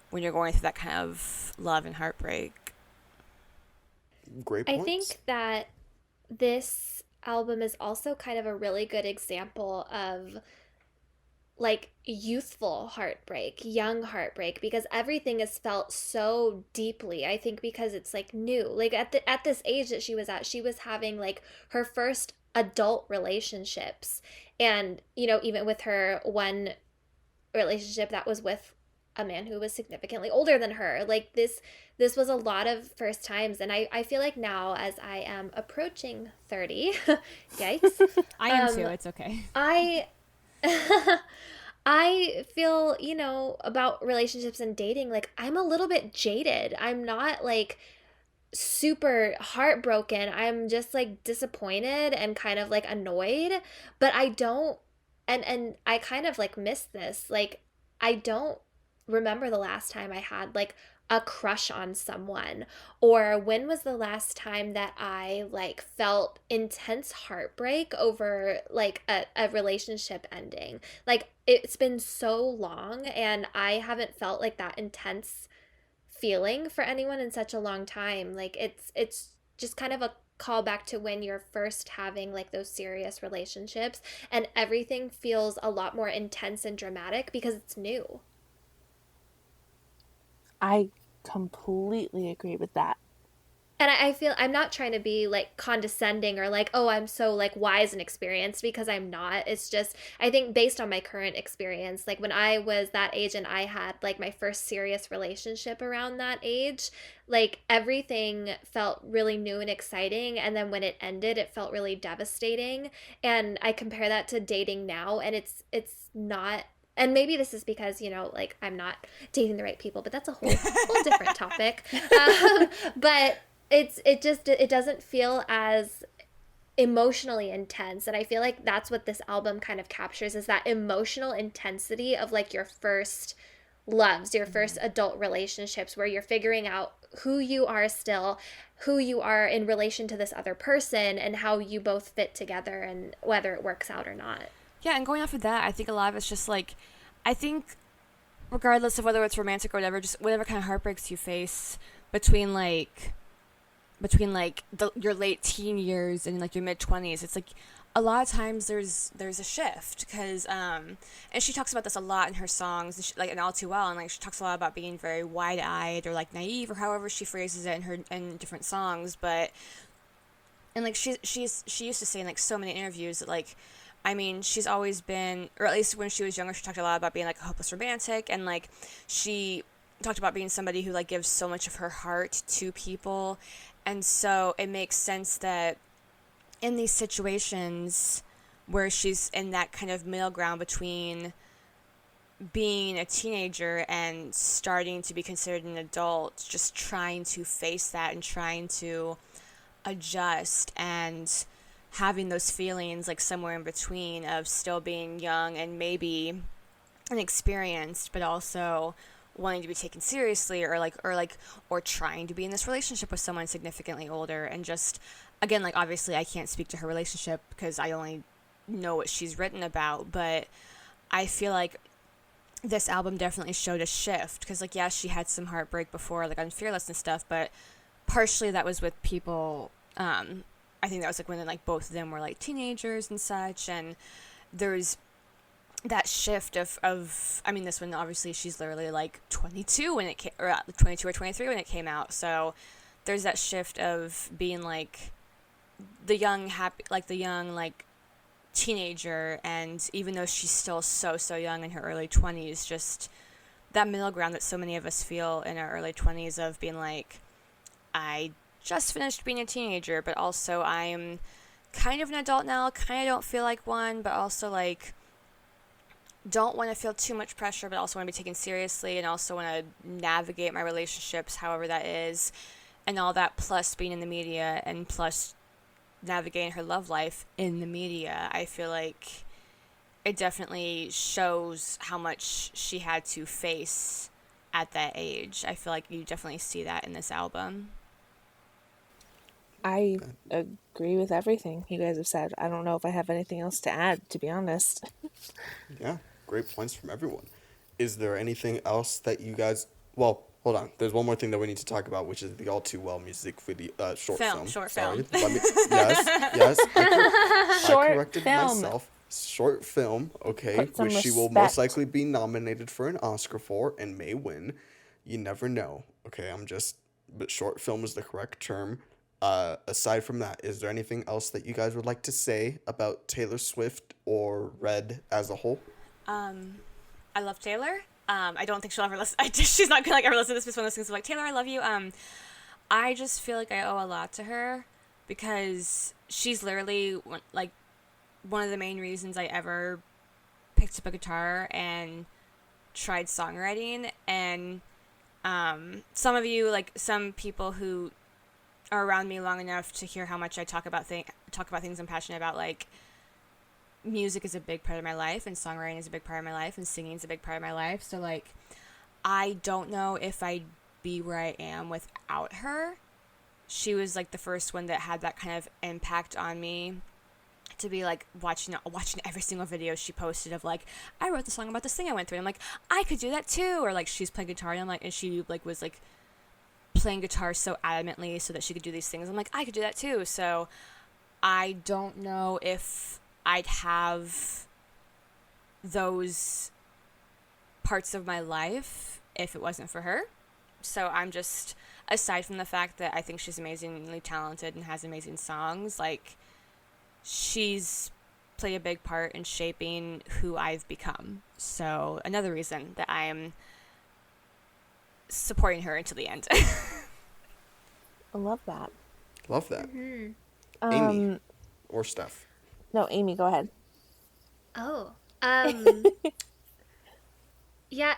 when you're going through that kind of love and heartbreak. Great points. I think that this album is also kind of a really good example of like youthful heartbreak, young heartbreak, because everything is felt so deeply. I think because it's like new. Like at this age that she was having like her first adult relationships. And, you know, even with her one relationship that was with a man who was significantly older than her. Like this was a lot of first times, and I feel like now, as I am approaching 30, yikes, I am too. It's okay. I I feel, about relationships and dating, like I'm a little bit jaded. I'm not like super heartbroken. I'm just like disappointed and kind of like annoyed, but I don't, and I kind of like miss this. Like I don't remember the last time I had like a crush on someone, or when was the last time that I like felt intense heartbreak over like a relationship ending. Like it's been so long, and I haven't felt like that intense feeling for anyone in such a long time. Like it's just kind of a callback to when you're first having like those serious relationships, and everything feels a lot more intense and dramatic because it's new. I completely agree with that. And I feel I'm not trying to be like condescending or like, oh, I'm so like wise and experienced, because I'm not. It's just, I think based on my current experience, like when I was that age and I had like my first serious relationship around that age, like everything felt really new and exciting. And then when it ended, it felt really devastating. And I compare that to dating now, and it's not. And maybe this is because, like I'm not dating the right people, but that's a whole different topic. But it doesn't feel as emotionally intense, and I feel like that's what this album kind of captures, is that emotional intensity of like your first loves, your first adult relationships, where you're figuring out who you are still, who you are in relation to this other person, and how you both fit together, and whether it works out or not. Yeah, and going off of that, I think a lot of it's just like, I think regardless of whether it's romantic or whatever, just whatever kind of heartbreaks you face between your late teen years and like your mid 20s, it's like a lot of times there's a shift, because and she talks about this a lot in her songs, and like in All Too Well, and like she talks a lot about being very wide-eyed or like naive, or however she phrases it in different songs. But and like she used to say in like so many interviews that like, I mean, she's always been, or at least when she was younger, she talked a lot about being like a hopeless romantic, and like she talked about being somebody who like gives so much of her heart to people. And so it makes sense that in these situations where she's in that kind of middle ground between being a teenager and starting to be considered an adult, just trying to face that and trying to adjust, and having those feelings like somewhere in between of still being young and maybe inexperienced, but also wanting to be taken seriously, or trying to be in this relationship with someone significantly older. And just, again, like obviously I can't speak to her relationship because I only know what she's written about, but I feel like this album definitely showed a shift, because like, yeah, she had some heartbreak before, like on Fearless and stuff, but partially that was with people, I think that was like when like both of them were like teenagers and such, and there's that shift of I mean, this one obviously she's literally like 22 when it came, or 22 or 23 when it came out, so there's that shift of being like the young teenager, and even though she's still so young in her early 20s, just that middle ground that so many of us feel in our early 20s of being like, I just finished being a teenager, but also I'm kind of an adult now, kind of don't feel like one, but also like don't want to feel too much pressure, but also want to be taken seriously, and also want to navigate my relationships however that is, and all that, plus being in the media, and plus navigating her love life in the media. I feel like it definitely shows how much she had to face at that age. I feel like you definitely see that in this album. I agree with everything you guys have said. I don't know if I have anything else to add, to be honest. Yeah, great points from everyone. Is there anything else that you guys... Well, hold on. There's one more thing that we need to talk about, which is the All Too Well music video, short film. Film. Yes. I corrected film. myself. Short film, okay, Put some which she will respect. most likely be nominated for an Oscar for and may win. You never know. Okay, but short film is the correct term. Aside from that, is there anything else that you guys would like to say about Taylor Swift or Red as a whole? I love Taylor. I don't think she'll ever listen. She's not gonna like ever listen to this. Just one of those things of like, Taylor, I love you. I just feel like I owe a lot to her because she's literally like one of the main reasons I ever picked up a guitar and tried songwriting. And some of you, like some people who are around me long enough to hear how much I talk about things I'm passionate about, like music is a big part of my life and songwriting is a big part of my life and singing is a big part of my life. So like I don't know if I'd be where I am without her. She was like the first one that had that kind of impact on me, to be like watching every single video she posted of like, I wrote the song about this thing I went through. And I'm like, I could do that too. Or like she's playing guitar and I'm like, and she like was like playing guitar so adamantly so that she could do these things. I'm like, I could do that too. So I don't know if I'd have those parts of my life if it wasn't for her. So I'm just, aside from the fact that I think she's amazingly talented and has amazing songs, like she's played a big part in shaping who I've become. So another reason that I am supporting her until the end. I love that. Love that. Mm-hmm. Aimee or Steph. No, Aimee, go ahead. Oh, yeah,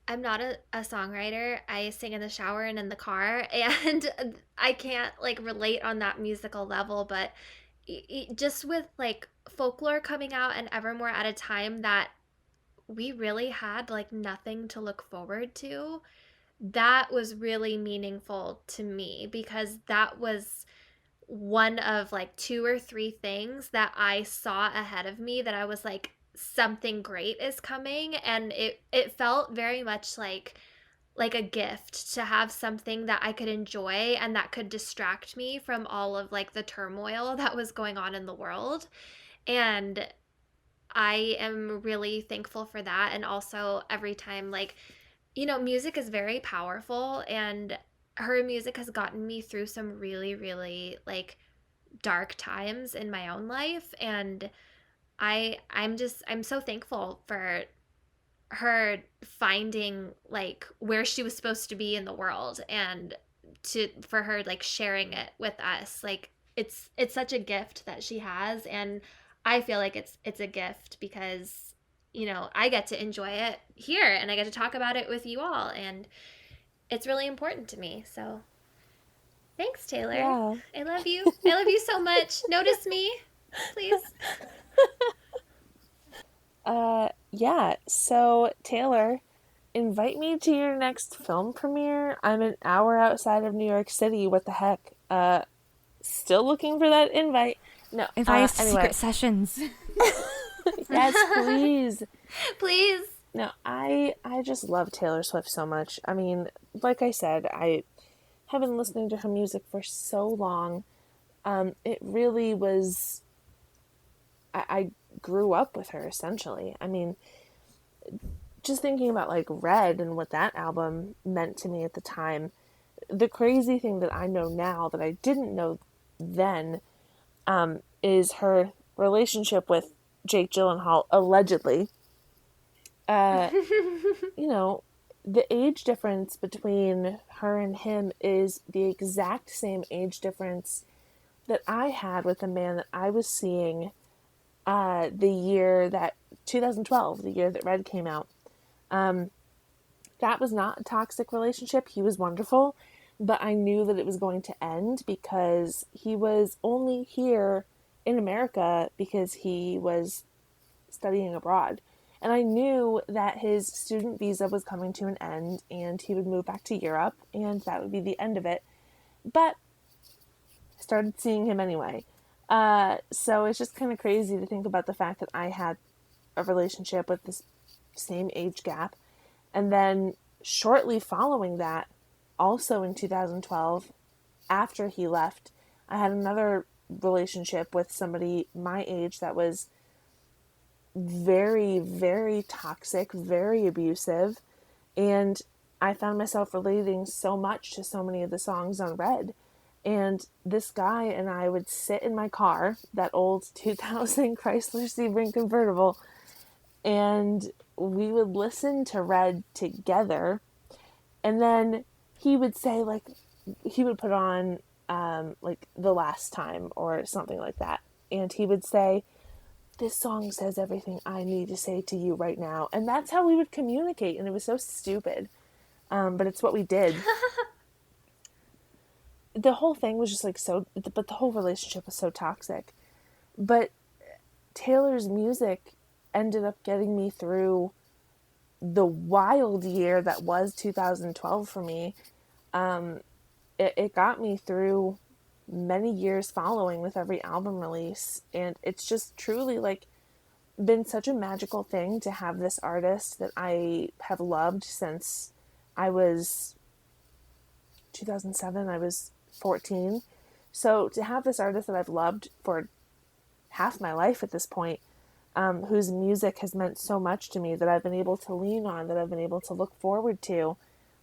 I'm not a songwriter. I sing in the shower and in the car, and I can't like relate on that musical level, but just with like Folklore coming out and Evermore at a time that we really had like nothing to look forward to, that was really meaningful to me because that was one of like 2 or 3 things that I saw ahead of me that I was like, something great is coming. And it felt very much like a gift to have something that I could enjoy and that could distract me from all of like the turmoil that was going on in the world. And I am really thankful for that. And also every time, like, music is very powerful, and her music has gotten me through some really, really like dark times in my own life. And I'm so thankful for her finding like where she was supposed to be in the world, and for her like sharing it with us. Like it's such a gift that she has, and I feel like it's a gift because I get to enjoy it here and I get to talk about it with you all, and it's really important to me. So thanks, Taylor. Yeah. I love you. I love you so much. Notice me, please. Yeah, so Taylor, invite me to your next film premiere. I'm an hour outside of New York City. What the heck? Still looking for that invite. No, Invite us to anyway. secret sessions. Yes, please. Please. No, I just love Taylor Swift so much. I mean, like I said, I have been listening to her music for so long. It really was... I grew up with her, essentially. I mean, just thinking about, like, Red and what that album meant to me at the time, the crazy thing that I know now that I didn't know then is her relationship with Jake Gyllenhaal, allegedly. The age difference between her and him is the exact same age difference that I had with the man that I was seeing the year that 2012, the year that Red came out. That was not a toxic relationship. He was wonderful, but I knew that it was going to end because he was only here in America because he was studying abroad. And I knew that his student visa was coming to an end and he would move back to Europe and that would be the end of it. But I started seeing him anyway. So it's just kind of crazy to think about the fact that I had a relationship with this same age gap. And then shortly following that, also in 2012, after he left, I had another relationship with somebody my age that was very, very toxic, very abusive. And I found myself relating so much to so many of the songs on Red. And this guy and I would sit in my car, that old 2000 Chrysler Sebring convertible, and we would listen to Red together, and then he would say, like, he would put on like The Last Time or something like that, and he would say, this song says everything I need to say to you right now. And that's how we would communicate, and it was so stupid, but it's what we did. The whole thing was just like but the whole relationship was so toxic. But Taylor's music ended up getting me through the wild year that was 2012 for me. It got me through many years following with every album release, and it's just truly like been such a magical thing to have this artist that I have loved since I was 2007. I was 14. So to have this artist that I've loved for half my life at this point, whose music has meant so much to me, that I've been able to lean on, that I've been able to look forward to.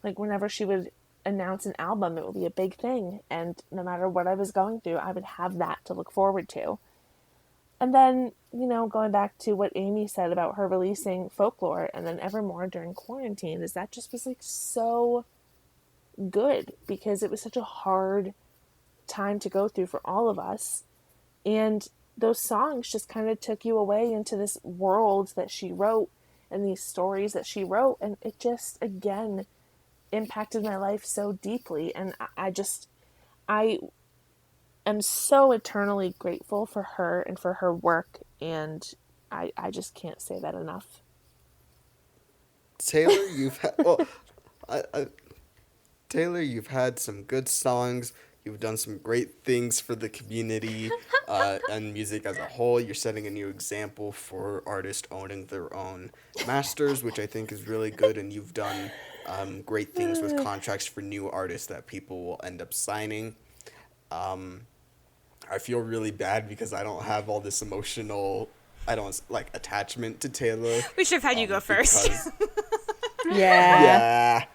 Like, whenever she would announce an album, it would be a big thing, and no matter what I was going through, I would have that to look forward to. And then, going back to what Aimee said about her releasing Folklore and then Evermore during quarantine, is that just was like so good, because it was such a hard time to go through for all of us. And those songs just kind of took you away into this world that she wrote and these stories that she wrote. And it just, again, impacted my life so deeply. And I am so eternally grateful for her and for her work. And I just can't say that enough. Taylor, you've had Taylor, you've had some good songs. You've done some great things for the community and music as a whole. You're setting a new example for artists owning their own masters, which I think is really good. And you've done great things with contracts for new artists that people will end up signing. I feel really bad because I don't have all this emotional, attachment to Taylor. We should have had you go first. Yeah.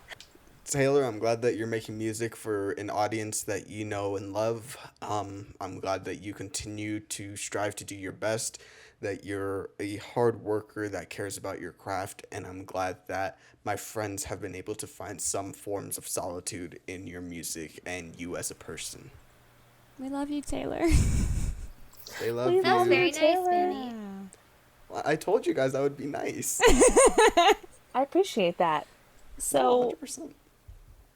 Taylor, I'm glad that you're making music for an audience that you know and love. I'm glad that you continue to strive to do your best, that you're a hard worker that cares about your craft, and I'm glad that my friends have been able to find some forms of solitude in your music and you as a person. We love you, Taylor. They love We you. That was love very you, nice, Taylor. Manny. Well, I told you guys I would be nice. I appreciate that. So 100%.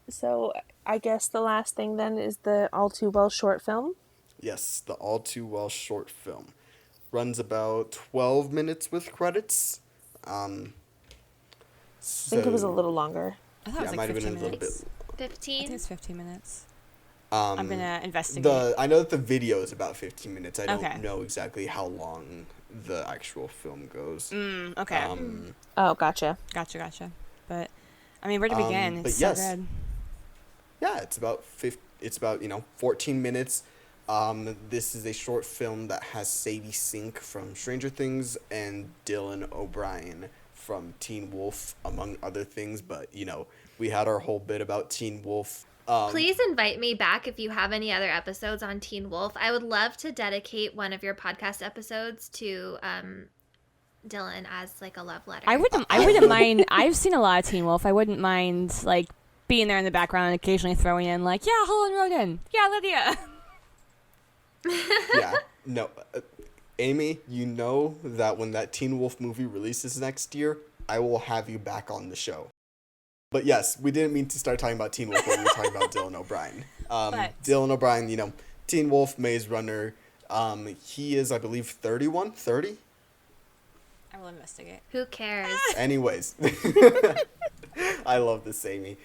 So I guess the last thing then is the All Too Well short film. Yes, the All Too Well short film runs about 12 minutes with credits. I think it was a little longer. I thought it was might like have 15 been a little minutes. bit. I think 15? it's 15 minutes. I'm I'm going to investigate. I know that the video is about 15 minutes. I don't Okay. know exactly how long the actual film goes. Okay. Oh, gotcha. Gotcha. But, I mean, where to begin? but It's yes. so good. Yeah, it's about 14 minutes. This is a short film that has Sadie Sink from Stranger Things and Dylan O'Brien from Teen Wolf, among other things. But, we had our whole bit about Teen Wolf. Please invite me back if you have any other episodes on Teen Wolf. I would love to dedicate one of your podcast episodes to Dylan as like a love letter. I wouldn't mind. I've seen a lot of Teen Wolf. I wouldn't mind, like, being there in the background and occasionally throwing in, like, yeah, Holland Roden. Yeah, Lydia. Yeah, no. Aimee, you know that when that Teen Wolf movie releases next year, I will have you back on the show. But yes, we didn't mean to start talking about Teen Wolf when we were talking about Dylan O'Brien. Dylan O'Brien, Teen Wolf, Maze Runner. He is, I believe, 31, 30? I will investigate. Who cares? Anyways. I love this Aimee.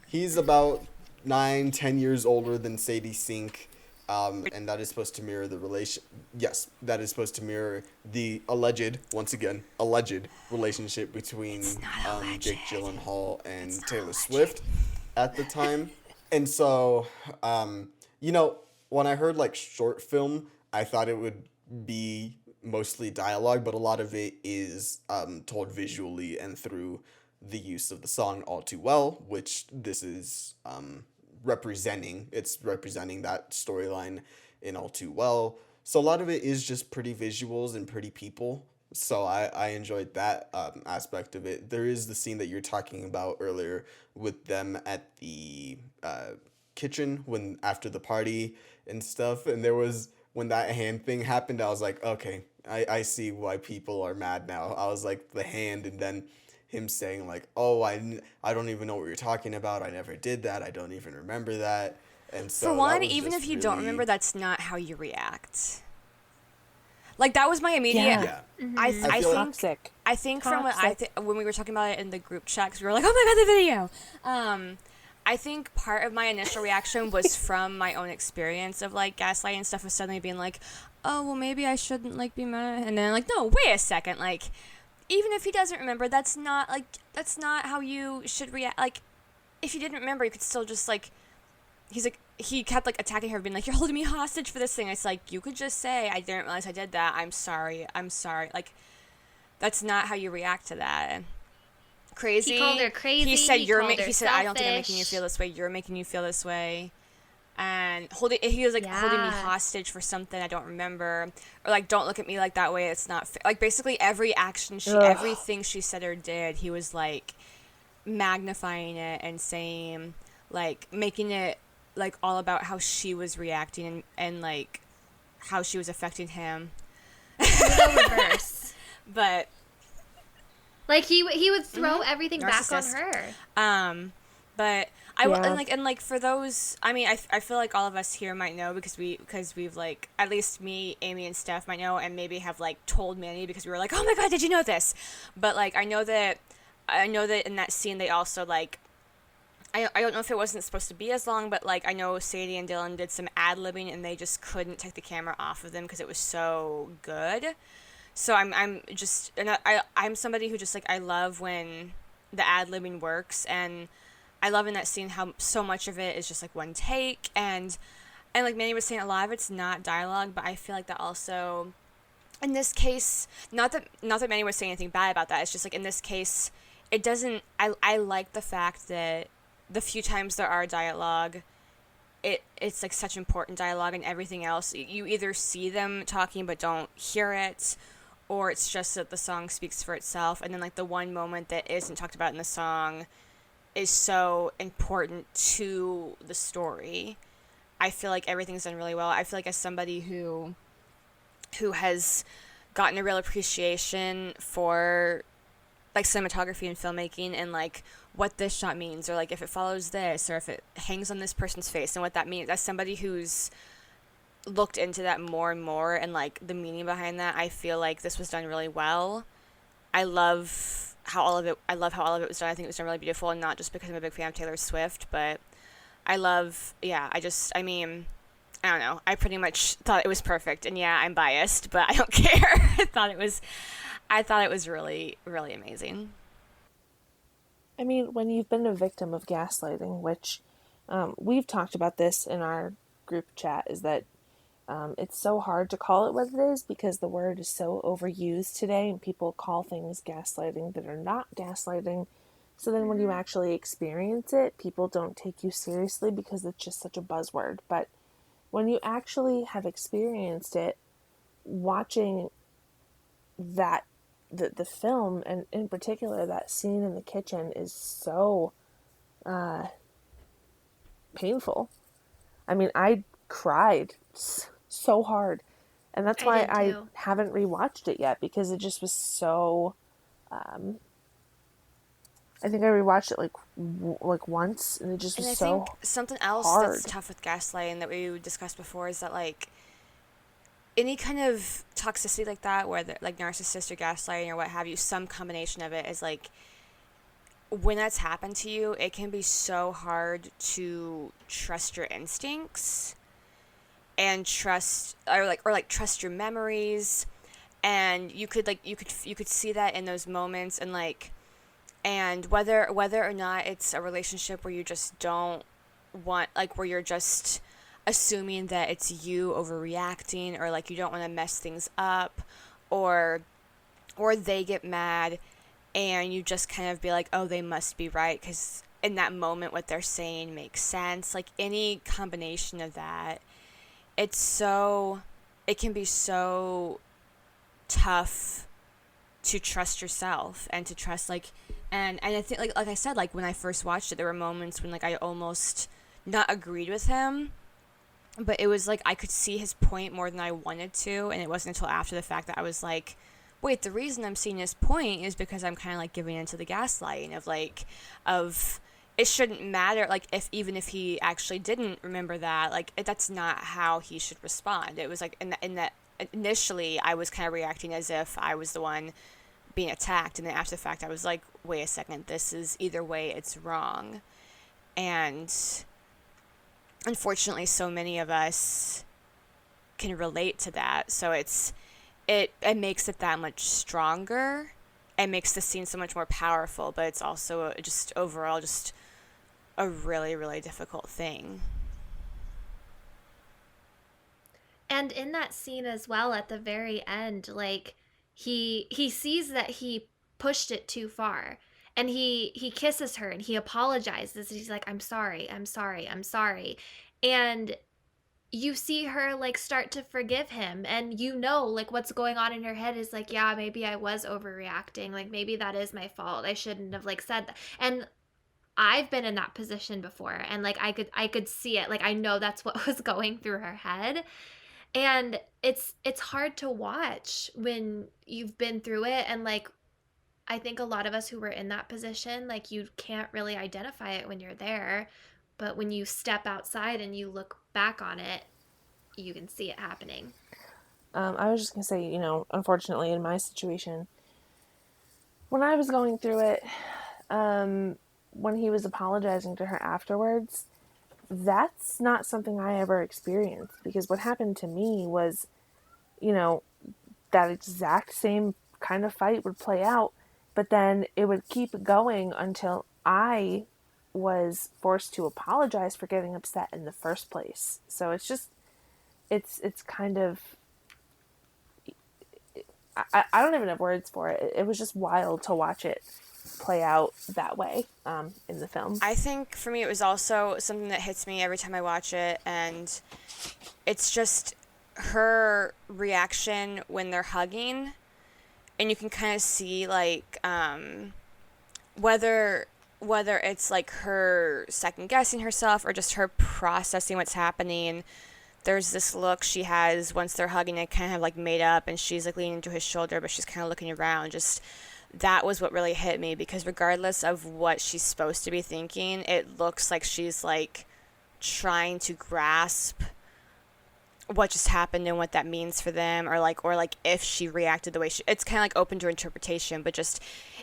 He's about 9-10 years older than Sadie Sink. And that is supposed to mirror the relation. Yes, that is supposed to mirror the alleged relationship between Jake Gyllenhaal and Taylor Swift at the time. And so, when I heard like short film, I thought it would be mostly dialogue, but a lot of it is told visually and through the use of the song All Too Well, which this is representing. It's representing that storyline in All Too Well. So a lot of it is just pretty visuals and pretty people. So I enjoyed that aspect of it. There is the scene that you're talking about earlier with them at the kitchen when after the party and stuff. And there was when that hand thing happened, I was like, okay, I see why people are mad now. I was like the hand, and then him saying like, oh, I don't even know what you're talking about. I never did that. I don't even remember that. And so For that one, was even just if you don't really- remember, that's not how you react. Like, that was my immediate. Yeah. yeah. I feel like- think Toxic. I think from what Toxic. when we were talking about it in the group chat, 'cause we were like, oh my god, the video. I think part of my initial reaction was from my own experience of like gaslighting and stuff, of suddenly being like, oh well, maybe I shouldn't like be mad, and then like, no, wait a second, like, even if he doesn't remember, that's not how you should react. Like, if you didn't remember, you could still just like, he kept like attacking her, being like, you're holding me hostage for this thing. It's like, you could just say, I didn't realize I did that. I'm sorry. Like, that's not how you react to that. Crazy. He called her crazy. He said, called her he said, I don't think I'm making you selfish. feel this way. You're making you feel this way. And he was like holding me Yeah. hostage for something I don't remember, or like, don't look at me like that way. It's not like, basically every action everything she said or did, he was like magnifying it and saying, like, making it like all about how she was reacting and like how she was affecting him. Reverse. But Like he would throw everything back on Narcissist. her. but Yeah. and like for those, I mean, I feel like all of us here might know because we've like, at least me, Amy, and Steph might know, and maybe have like told Manny because we were like, oh my god, did you know this? But like, I know that in that scene they also like, I don't know if it wasn't supposed to be as long, but like, I know Sadie and Dylan did some ad-libbing and they just couldn't take the camera off of them because it was so good. So I'm just, and I'm somebody who just like, I love when the ad-libbing works, and I love in that scene how so much of it is just like one take, and like Manny was saying, a lot of it's not dialogue, but I feel like that also, in this case, not that Manny was saying anything bad about that, it's just like in this case, it doesn't, I like the fact that the few times there are dialogue, it's like such important dialogue, and everything else, you either see them talking but don't hear it, or it's just that the song speaks for itself, and then like the one moment that isn't talked about in the song is so important to the story. I feel like everything's done really well. I feel like as somebody who has gotten a real appreciation for like cinematography and filmmaking, and like what this shot means, or like if it follows this, or if it hangs on this person's face and what that means, as somebody who's looked into that more and more and like the meaning behind that, I feel like this was done really well. I love how all of it was done. I think it was done really beautiful, and not just because I'm a big fan of Taylor Swift, but I mean, I don't know, I pretty much thought it was perfect, and yeah, I'm biased, but I don't care. I thought it was really, really amazing. I mean, when you've been a victim of gaslighting, which we've talked about this in our group chat, is that it's so hard to call it what it is because the word is so overused today, and people call things gaslighting that are not gaslighting. So then when you actually experience it, people don't take you seriously because it's just such a buzzword. But when you actually have experienced it, watching that, the film, and in particular that scene in the kitchen, is so painful. I mean, I cried so hard, and that's why did I too. haven't rewatched it yet, because it just was so I think I rewatched it like once, and it just was And I so think something else hard. that's tough with gaslighting that we discussed before is that like any kind of toxicity like that, whether like narcissist or gaslighting or what have you, some combination of it is like, when that's happened to you, it can be so hard to trust your instincts and trust your memories, and you could see that in those moments, and like, and whether or not it's a relationship where you just don't want, like, where you're just assuming that it's you overreacting, or like you don't want to mess things up, or they get mad and you just kind of be like, oh, they must be right because in that moment what they're saying makes sense. Like, any combination of that, it can be so tough to trust yourself and to trust, like, and I think, like I said, like when I first watched it, there were moments when like I almost not agreed with him, but it was like I could see his point more than I wanted to, and it wasn't until after the fact that I was like, wait, the reason I'm seeing his point is because I'm kind of like giving into the gaslighting of like, of it shouldn't matter, like, if even if he actually didn't remember that, like, that's not how he should respond. It was like in that initially I was kind of reacting as if I was the one being attacked, and then after the fact I was like, wait a second, this is, either way it's wrong. And unfortunately so many of us can relate to that, so it makes it that much stronger. It makes the scene so much more powerful, but it's also just overall just a really, really difficult thing. And in that scene as well, at the very end, like he sees that he pushed it too far, and he kisses her and he apologizes. He's like, I'm sorry, I'm sorry, I'm sorry. And you see her like start to forgive him, and you know, like what's going on in her head is like, yeah, maybe I was overreacting, like maybe that is my fault, I shouldn't have like said that. And I've been in that position before, and like I could see it, like I know that's what was going through her head. And it's hard to watch when you've been through it, and like I think a lot of us who were in that position, like you can't really identify it when you're there, but when you step outside and you look back on it, you can see it happening. I was just going to say, you know, unfortunately in my situation, when I was going through it, when he was apologizing to her afterwards, that's not something I ever experienced, because what happened to me was, you know, that exact same kind of fight would play out, but then it would keep going until I was forced to apologize for getting upset in the first place. So it's just, it's kind of, I don't even have words for it. It was just wild to watch it play out that way in the film. I think for me it was also something that hits me every time I watch it, and it's just her reaction when they're hugging, and you can kind of see like whether it's like her second guessing herself or just her processing what's happening. There's this look she has once they're hugging, it kind of like made up, and she's like leaning into his shoulder, but she's kind of looking around. Just that was what really hit me, because regardless of what she's supposed to be thinking, it looks like she's like trying to grasp what just happened and what that means for them, or like if she reacted the way she, it's kind of like open to interpretation, but just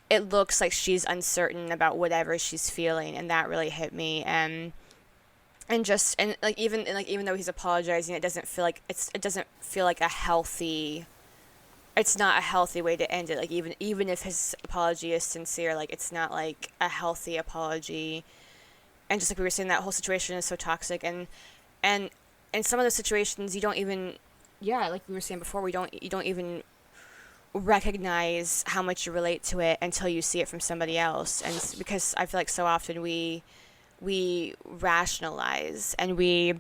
it looks like she's uncertain about whatever she's feeling, and that really hit me. And even though he's apologizing, it doesn't feel like a healthy, it's not a healthy way to end it. Like even if his apology is sincere, like it's not like a healthy apology. And just like we were saying, that whole situation is so toxic, and in some of those situations you don't even, yeah, like we were saying before, you don't even recognize how much you relate to it until you see it from somebody else. And because I feel like so often we rationalize and we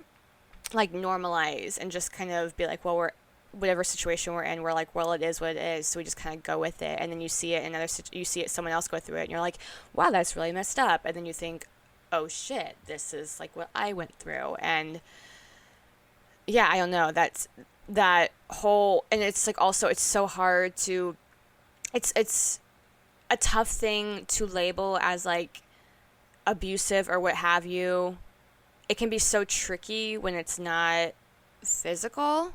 like normalize and just kind of be like, well, we're, whatever situation we're in, we're like, well, it is what it is, so we just kind of go with it. And then you see it you see it, someone else go through it, and you're like, wow, that's really messed up. And then you think, oh shit, this is like what I went through. And yeah, I don't know, that's that whole, and it's like also it's so hard to, it's a tough thing to label as like abusive or what have you. It can be so tricky when it's not physical.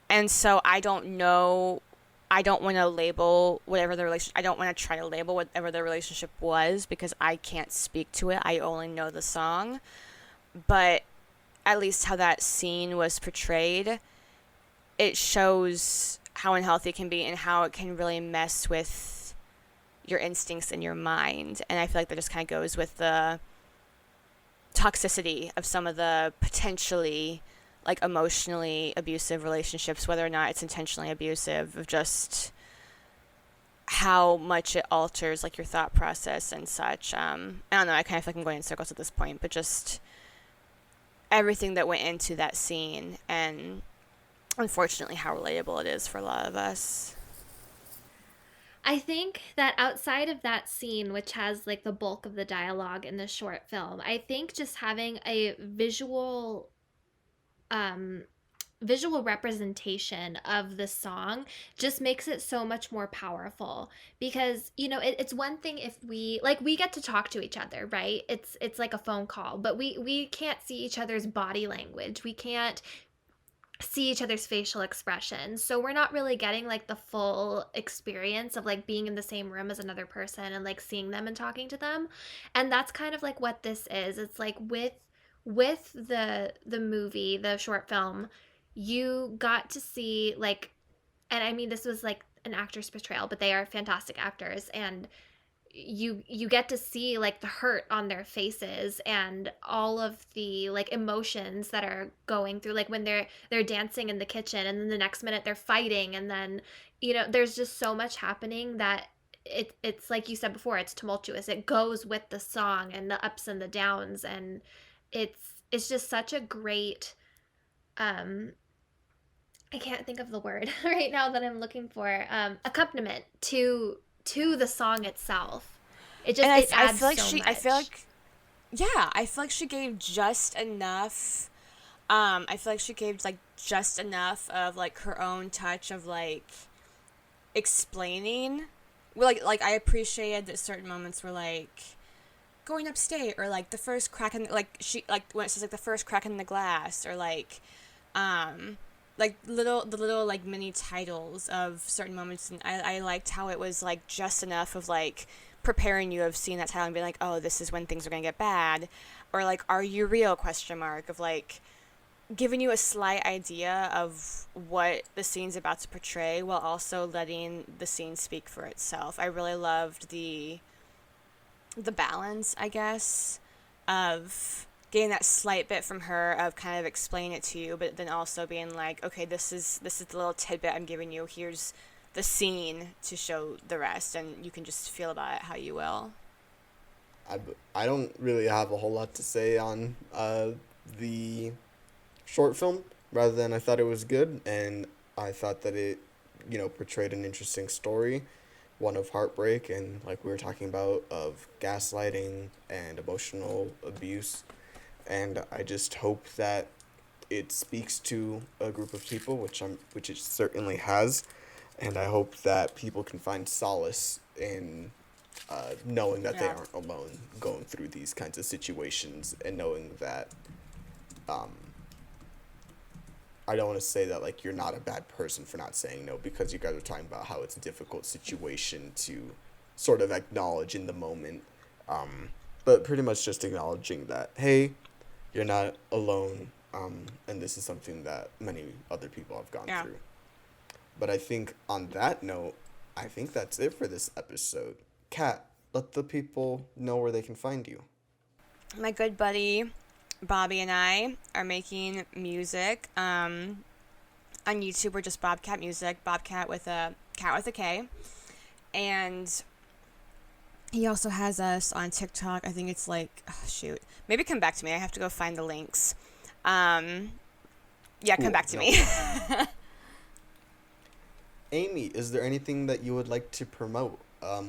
And so I don't know, I don't want to label whatever the relation, I don't want to try to label whatever the relationship was, because I can't speak to it. I only know the song. But at least how that scene was portrayed, it shows how unhealthy it can be and how it can really mess with your instincts and your mind. And I feel like that just kind of goes with the toxicity of some of the potentially like emotionally abusive relationships, whether or not it's intentionally abusive, of just how much it alters like your thought process and such. I don't know, I kind of feel like I'm going in circles at this point, but just everything that went into that scene, and unfortunately how relatable it is for a lot of us. I think that outside of that scene, which has like the bulk of the dialogue in the short film, I think just having a um visual representation of the song just makes it so much more powerful, because it's one thing if we get to talk to each other, right? It's like a phone call, but we can't see each other's body language, we can't see each other's facial expressions, so we're not really getting like the full experience of like being in the same room as another person and like seeing them and talking to them. And that's kind of like what this is. It's like with the movie, the short film, you got to see like, and I mean this was like an actor's portrayal, but they are fantastic actors, and you get to see like the hurt on their faces and all of the like emotions that are going through, like when they're dancing in the kitchen and then the next minute they're fighting, and then there's just so much happening that it's like you said before, it's tumultuous, it goes with the song and the ups and the downs, and it's just such a great um I can't think of the word right now that I'm looking for, accompaniment to the song itself. And It I adds feel like so she, much. I feel like, yeah, I feel like she gave just enough. I feel like she gave like just enough of like her own touch of like explaining. Well, like I appreciated that certain moments were like going upstate, or like the first crack in, like she, like when it says like the first crack in the glass, or um the little like mini titles of certain moments. And I liked how it was like just enough of like preparing you of seeing that title and being like, oh, this is when things are gonna get bad, or like, are you real, question mark, of like giving you a slight idea of what the scene's about to portray while also letting the scene speak for itself. I really loved the balance, I guess, of getting that slight bit from her of kind of explaining it to you, but then also being like, okay, this is the little tidbit I'm giving you. Here's the scene to show the rest, and you can just feel about it how you will. I don't really have a whole lot to say on the short film, rather than I thought it was good, and I thought that it, portrayed an interesting story, one of heartbreak and, like we were talking about, of gaslighting and emotional abuse. And I just hope that it speaks to a group of people, which it certainly has, and I hope that people can find solace in knowing that they Yeah. aren't alone going through these kinds of situations, and knowing that um, I don't want to say that like you're not a bad person for not saying no, because you guys are talking about how it's a difficult situation to sort of acknowledge in the moment, but pretty much just acknowledging that, hey, you're not alone, and this is something that many other people have gone Yeah. through. But I think on that note, I think that's it for this episode. Kat, let the people know where they can find you. My good buddy Bobby and I are making music. On YouTube, we're just Bobkat Music, Bobkat with a cat with a K. And he also has us on TikTok. I think it's like, oh, shoot. Maybe come back to me. I have to go find the links. Yeah, come Cool. back to No me. Amy, is there anything that you would like to promote,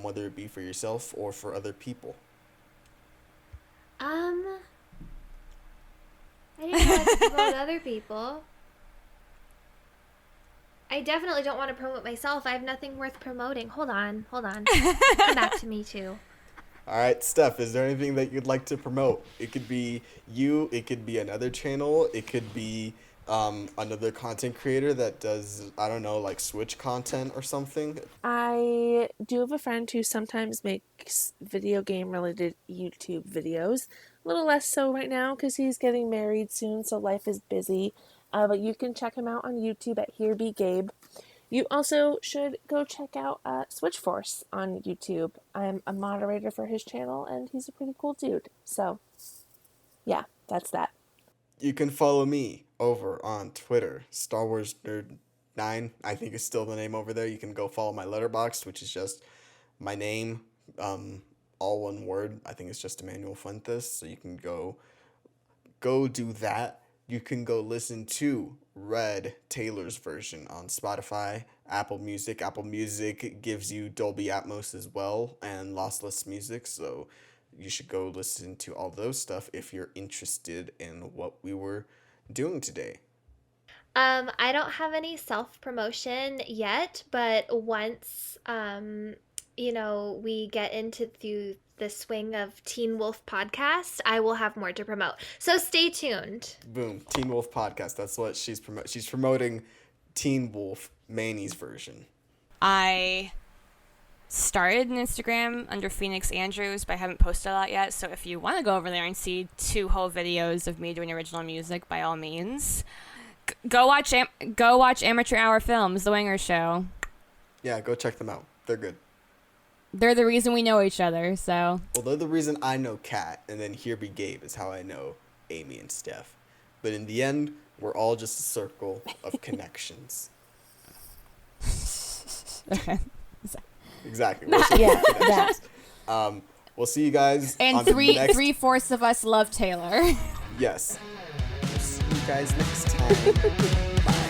whether it be for yourself or for other people? I didn't know I could promote other people. I definitely don't want to promote myself. I have nothing worth promoting. Hold on. Come back to me too. All right, Steph, is there anything that you'd like to promote? It could be you, it could be another channel, it could be another content creator that does, I don't know, like Switch content or something. I do have a friend who sometimes makes video game related YouTube videos. A little less so right now because he's getting married soon, so life is busy. But you can check him out on YouTube at Here Be Gabe. You also should go check out Switch Force on YouTube. I'm a moderator for his channel, and he's a pretty cool dude. So, yeah, that's that. You can follow me over on Twitter, Star Wars Nerd 9, I think is still the name over there. You can go follow my letterboxd, which is just my name, all one word. I think it's just Emmanuel Fuentes. So you can go do that. you can go listen to Red Taylor's version on Spotify, Apple Music. Apple Music gives you Dolby Atmos as well and lossless music, so you should go listen to all those stuff if you're interested in what we were doing today. I don't have any self-promotion yet, but once, we get into the swing of Teen Wolf podcast, I will have more to promote. So stay tuned. Boom, Teen Wolf podcast. That's what she's promoting. She's promoting Teen Wolf, Manny's version. I started an Instagram under Phoenix Andrews, but I haven't posted a lot yet. So if you want to go over there and see 2 whole videos of me doing original music, by all means, go watch Amateur Hour Films, The Winger Show. Yeah, go check them out. They're good. They're the reason we know each other. So Well, they're the reason I know Kat, and then Here Be Gabe is how I know Aimee and Steph. But in the end, we're all just a circle of connections. okay. Exactly. We're a circle Yeah, of connections. We'll see you guys And on the next... 3/4 of us love Taylor. Yes. See you guys next time. Bye.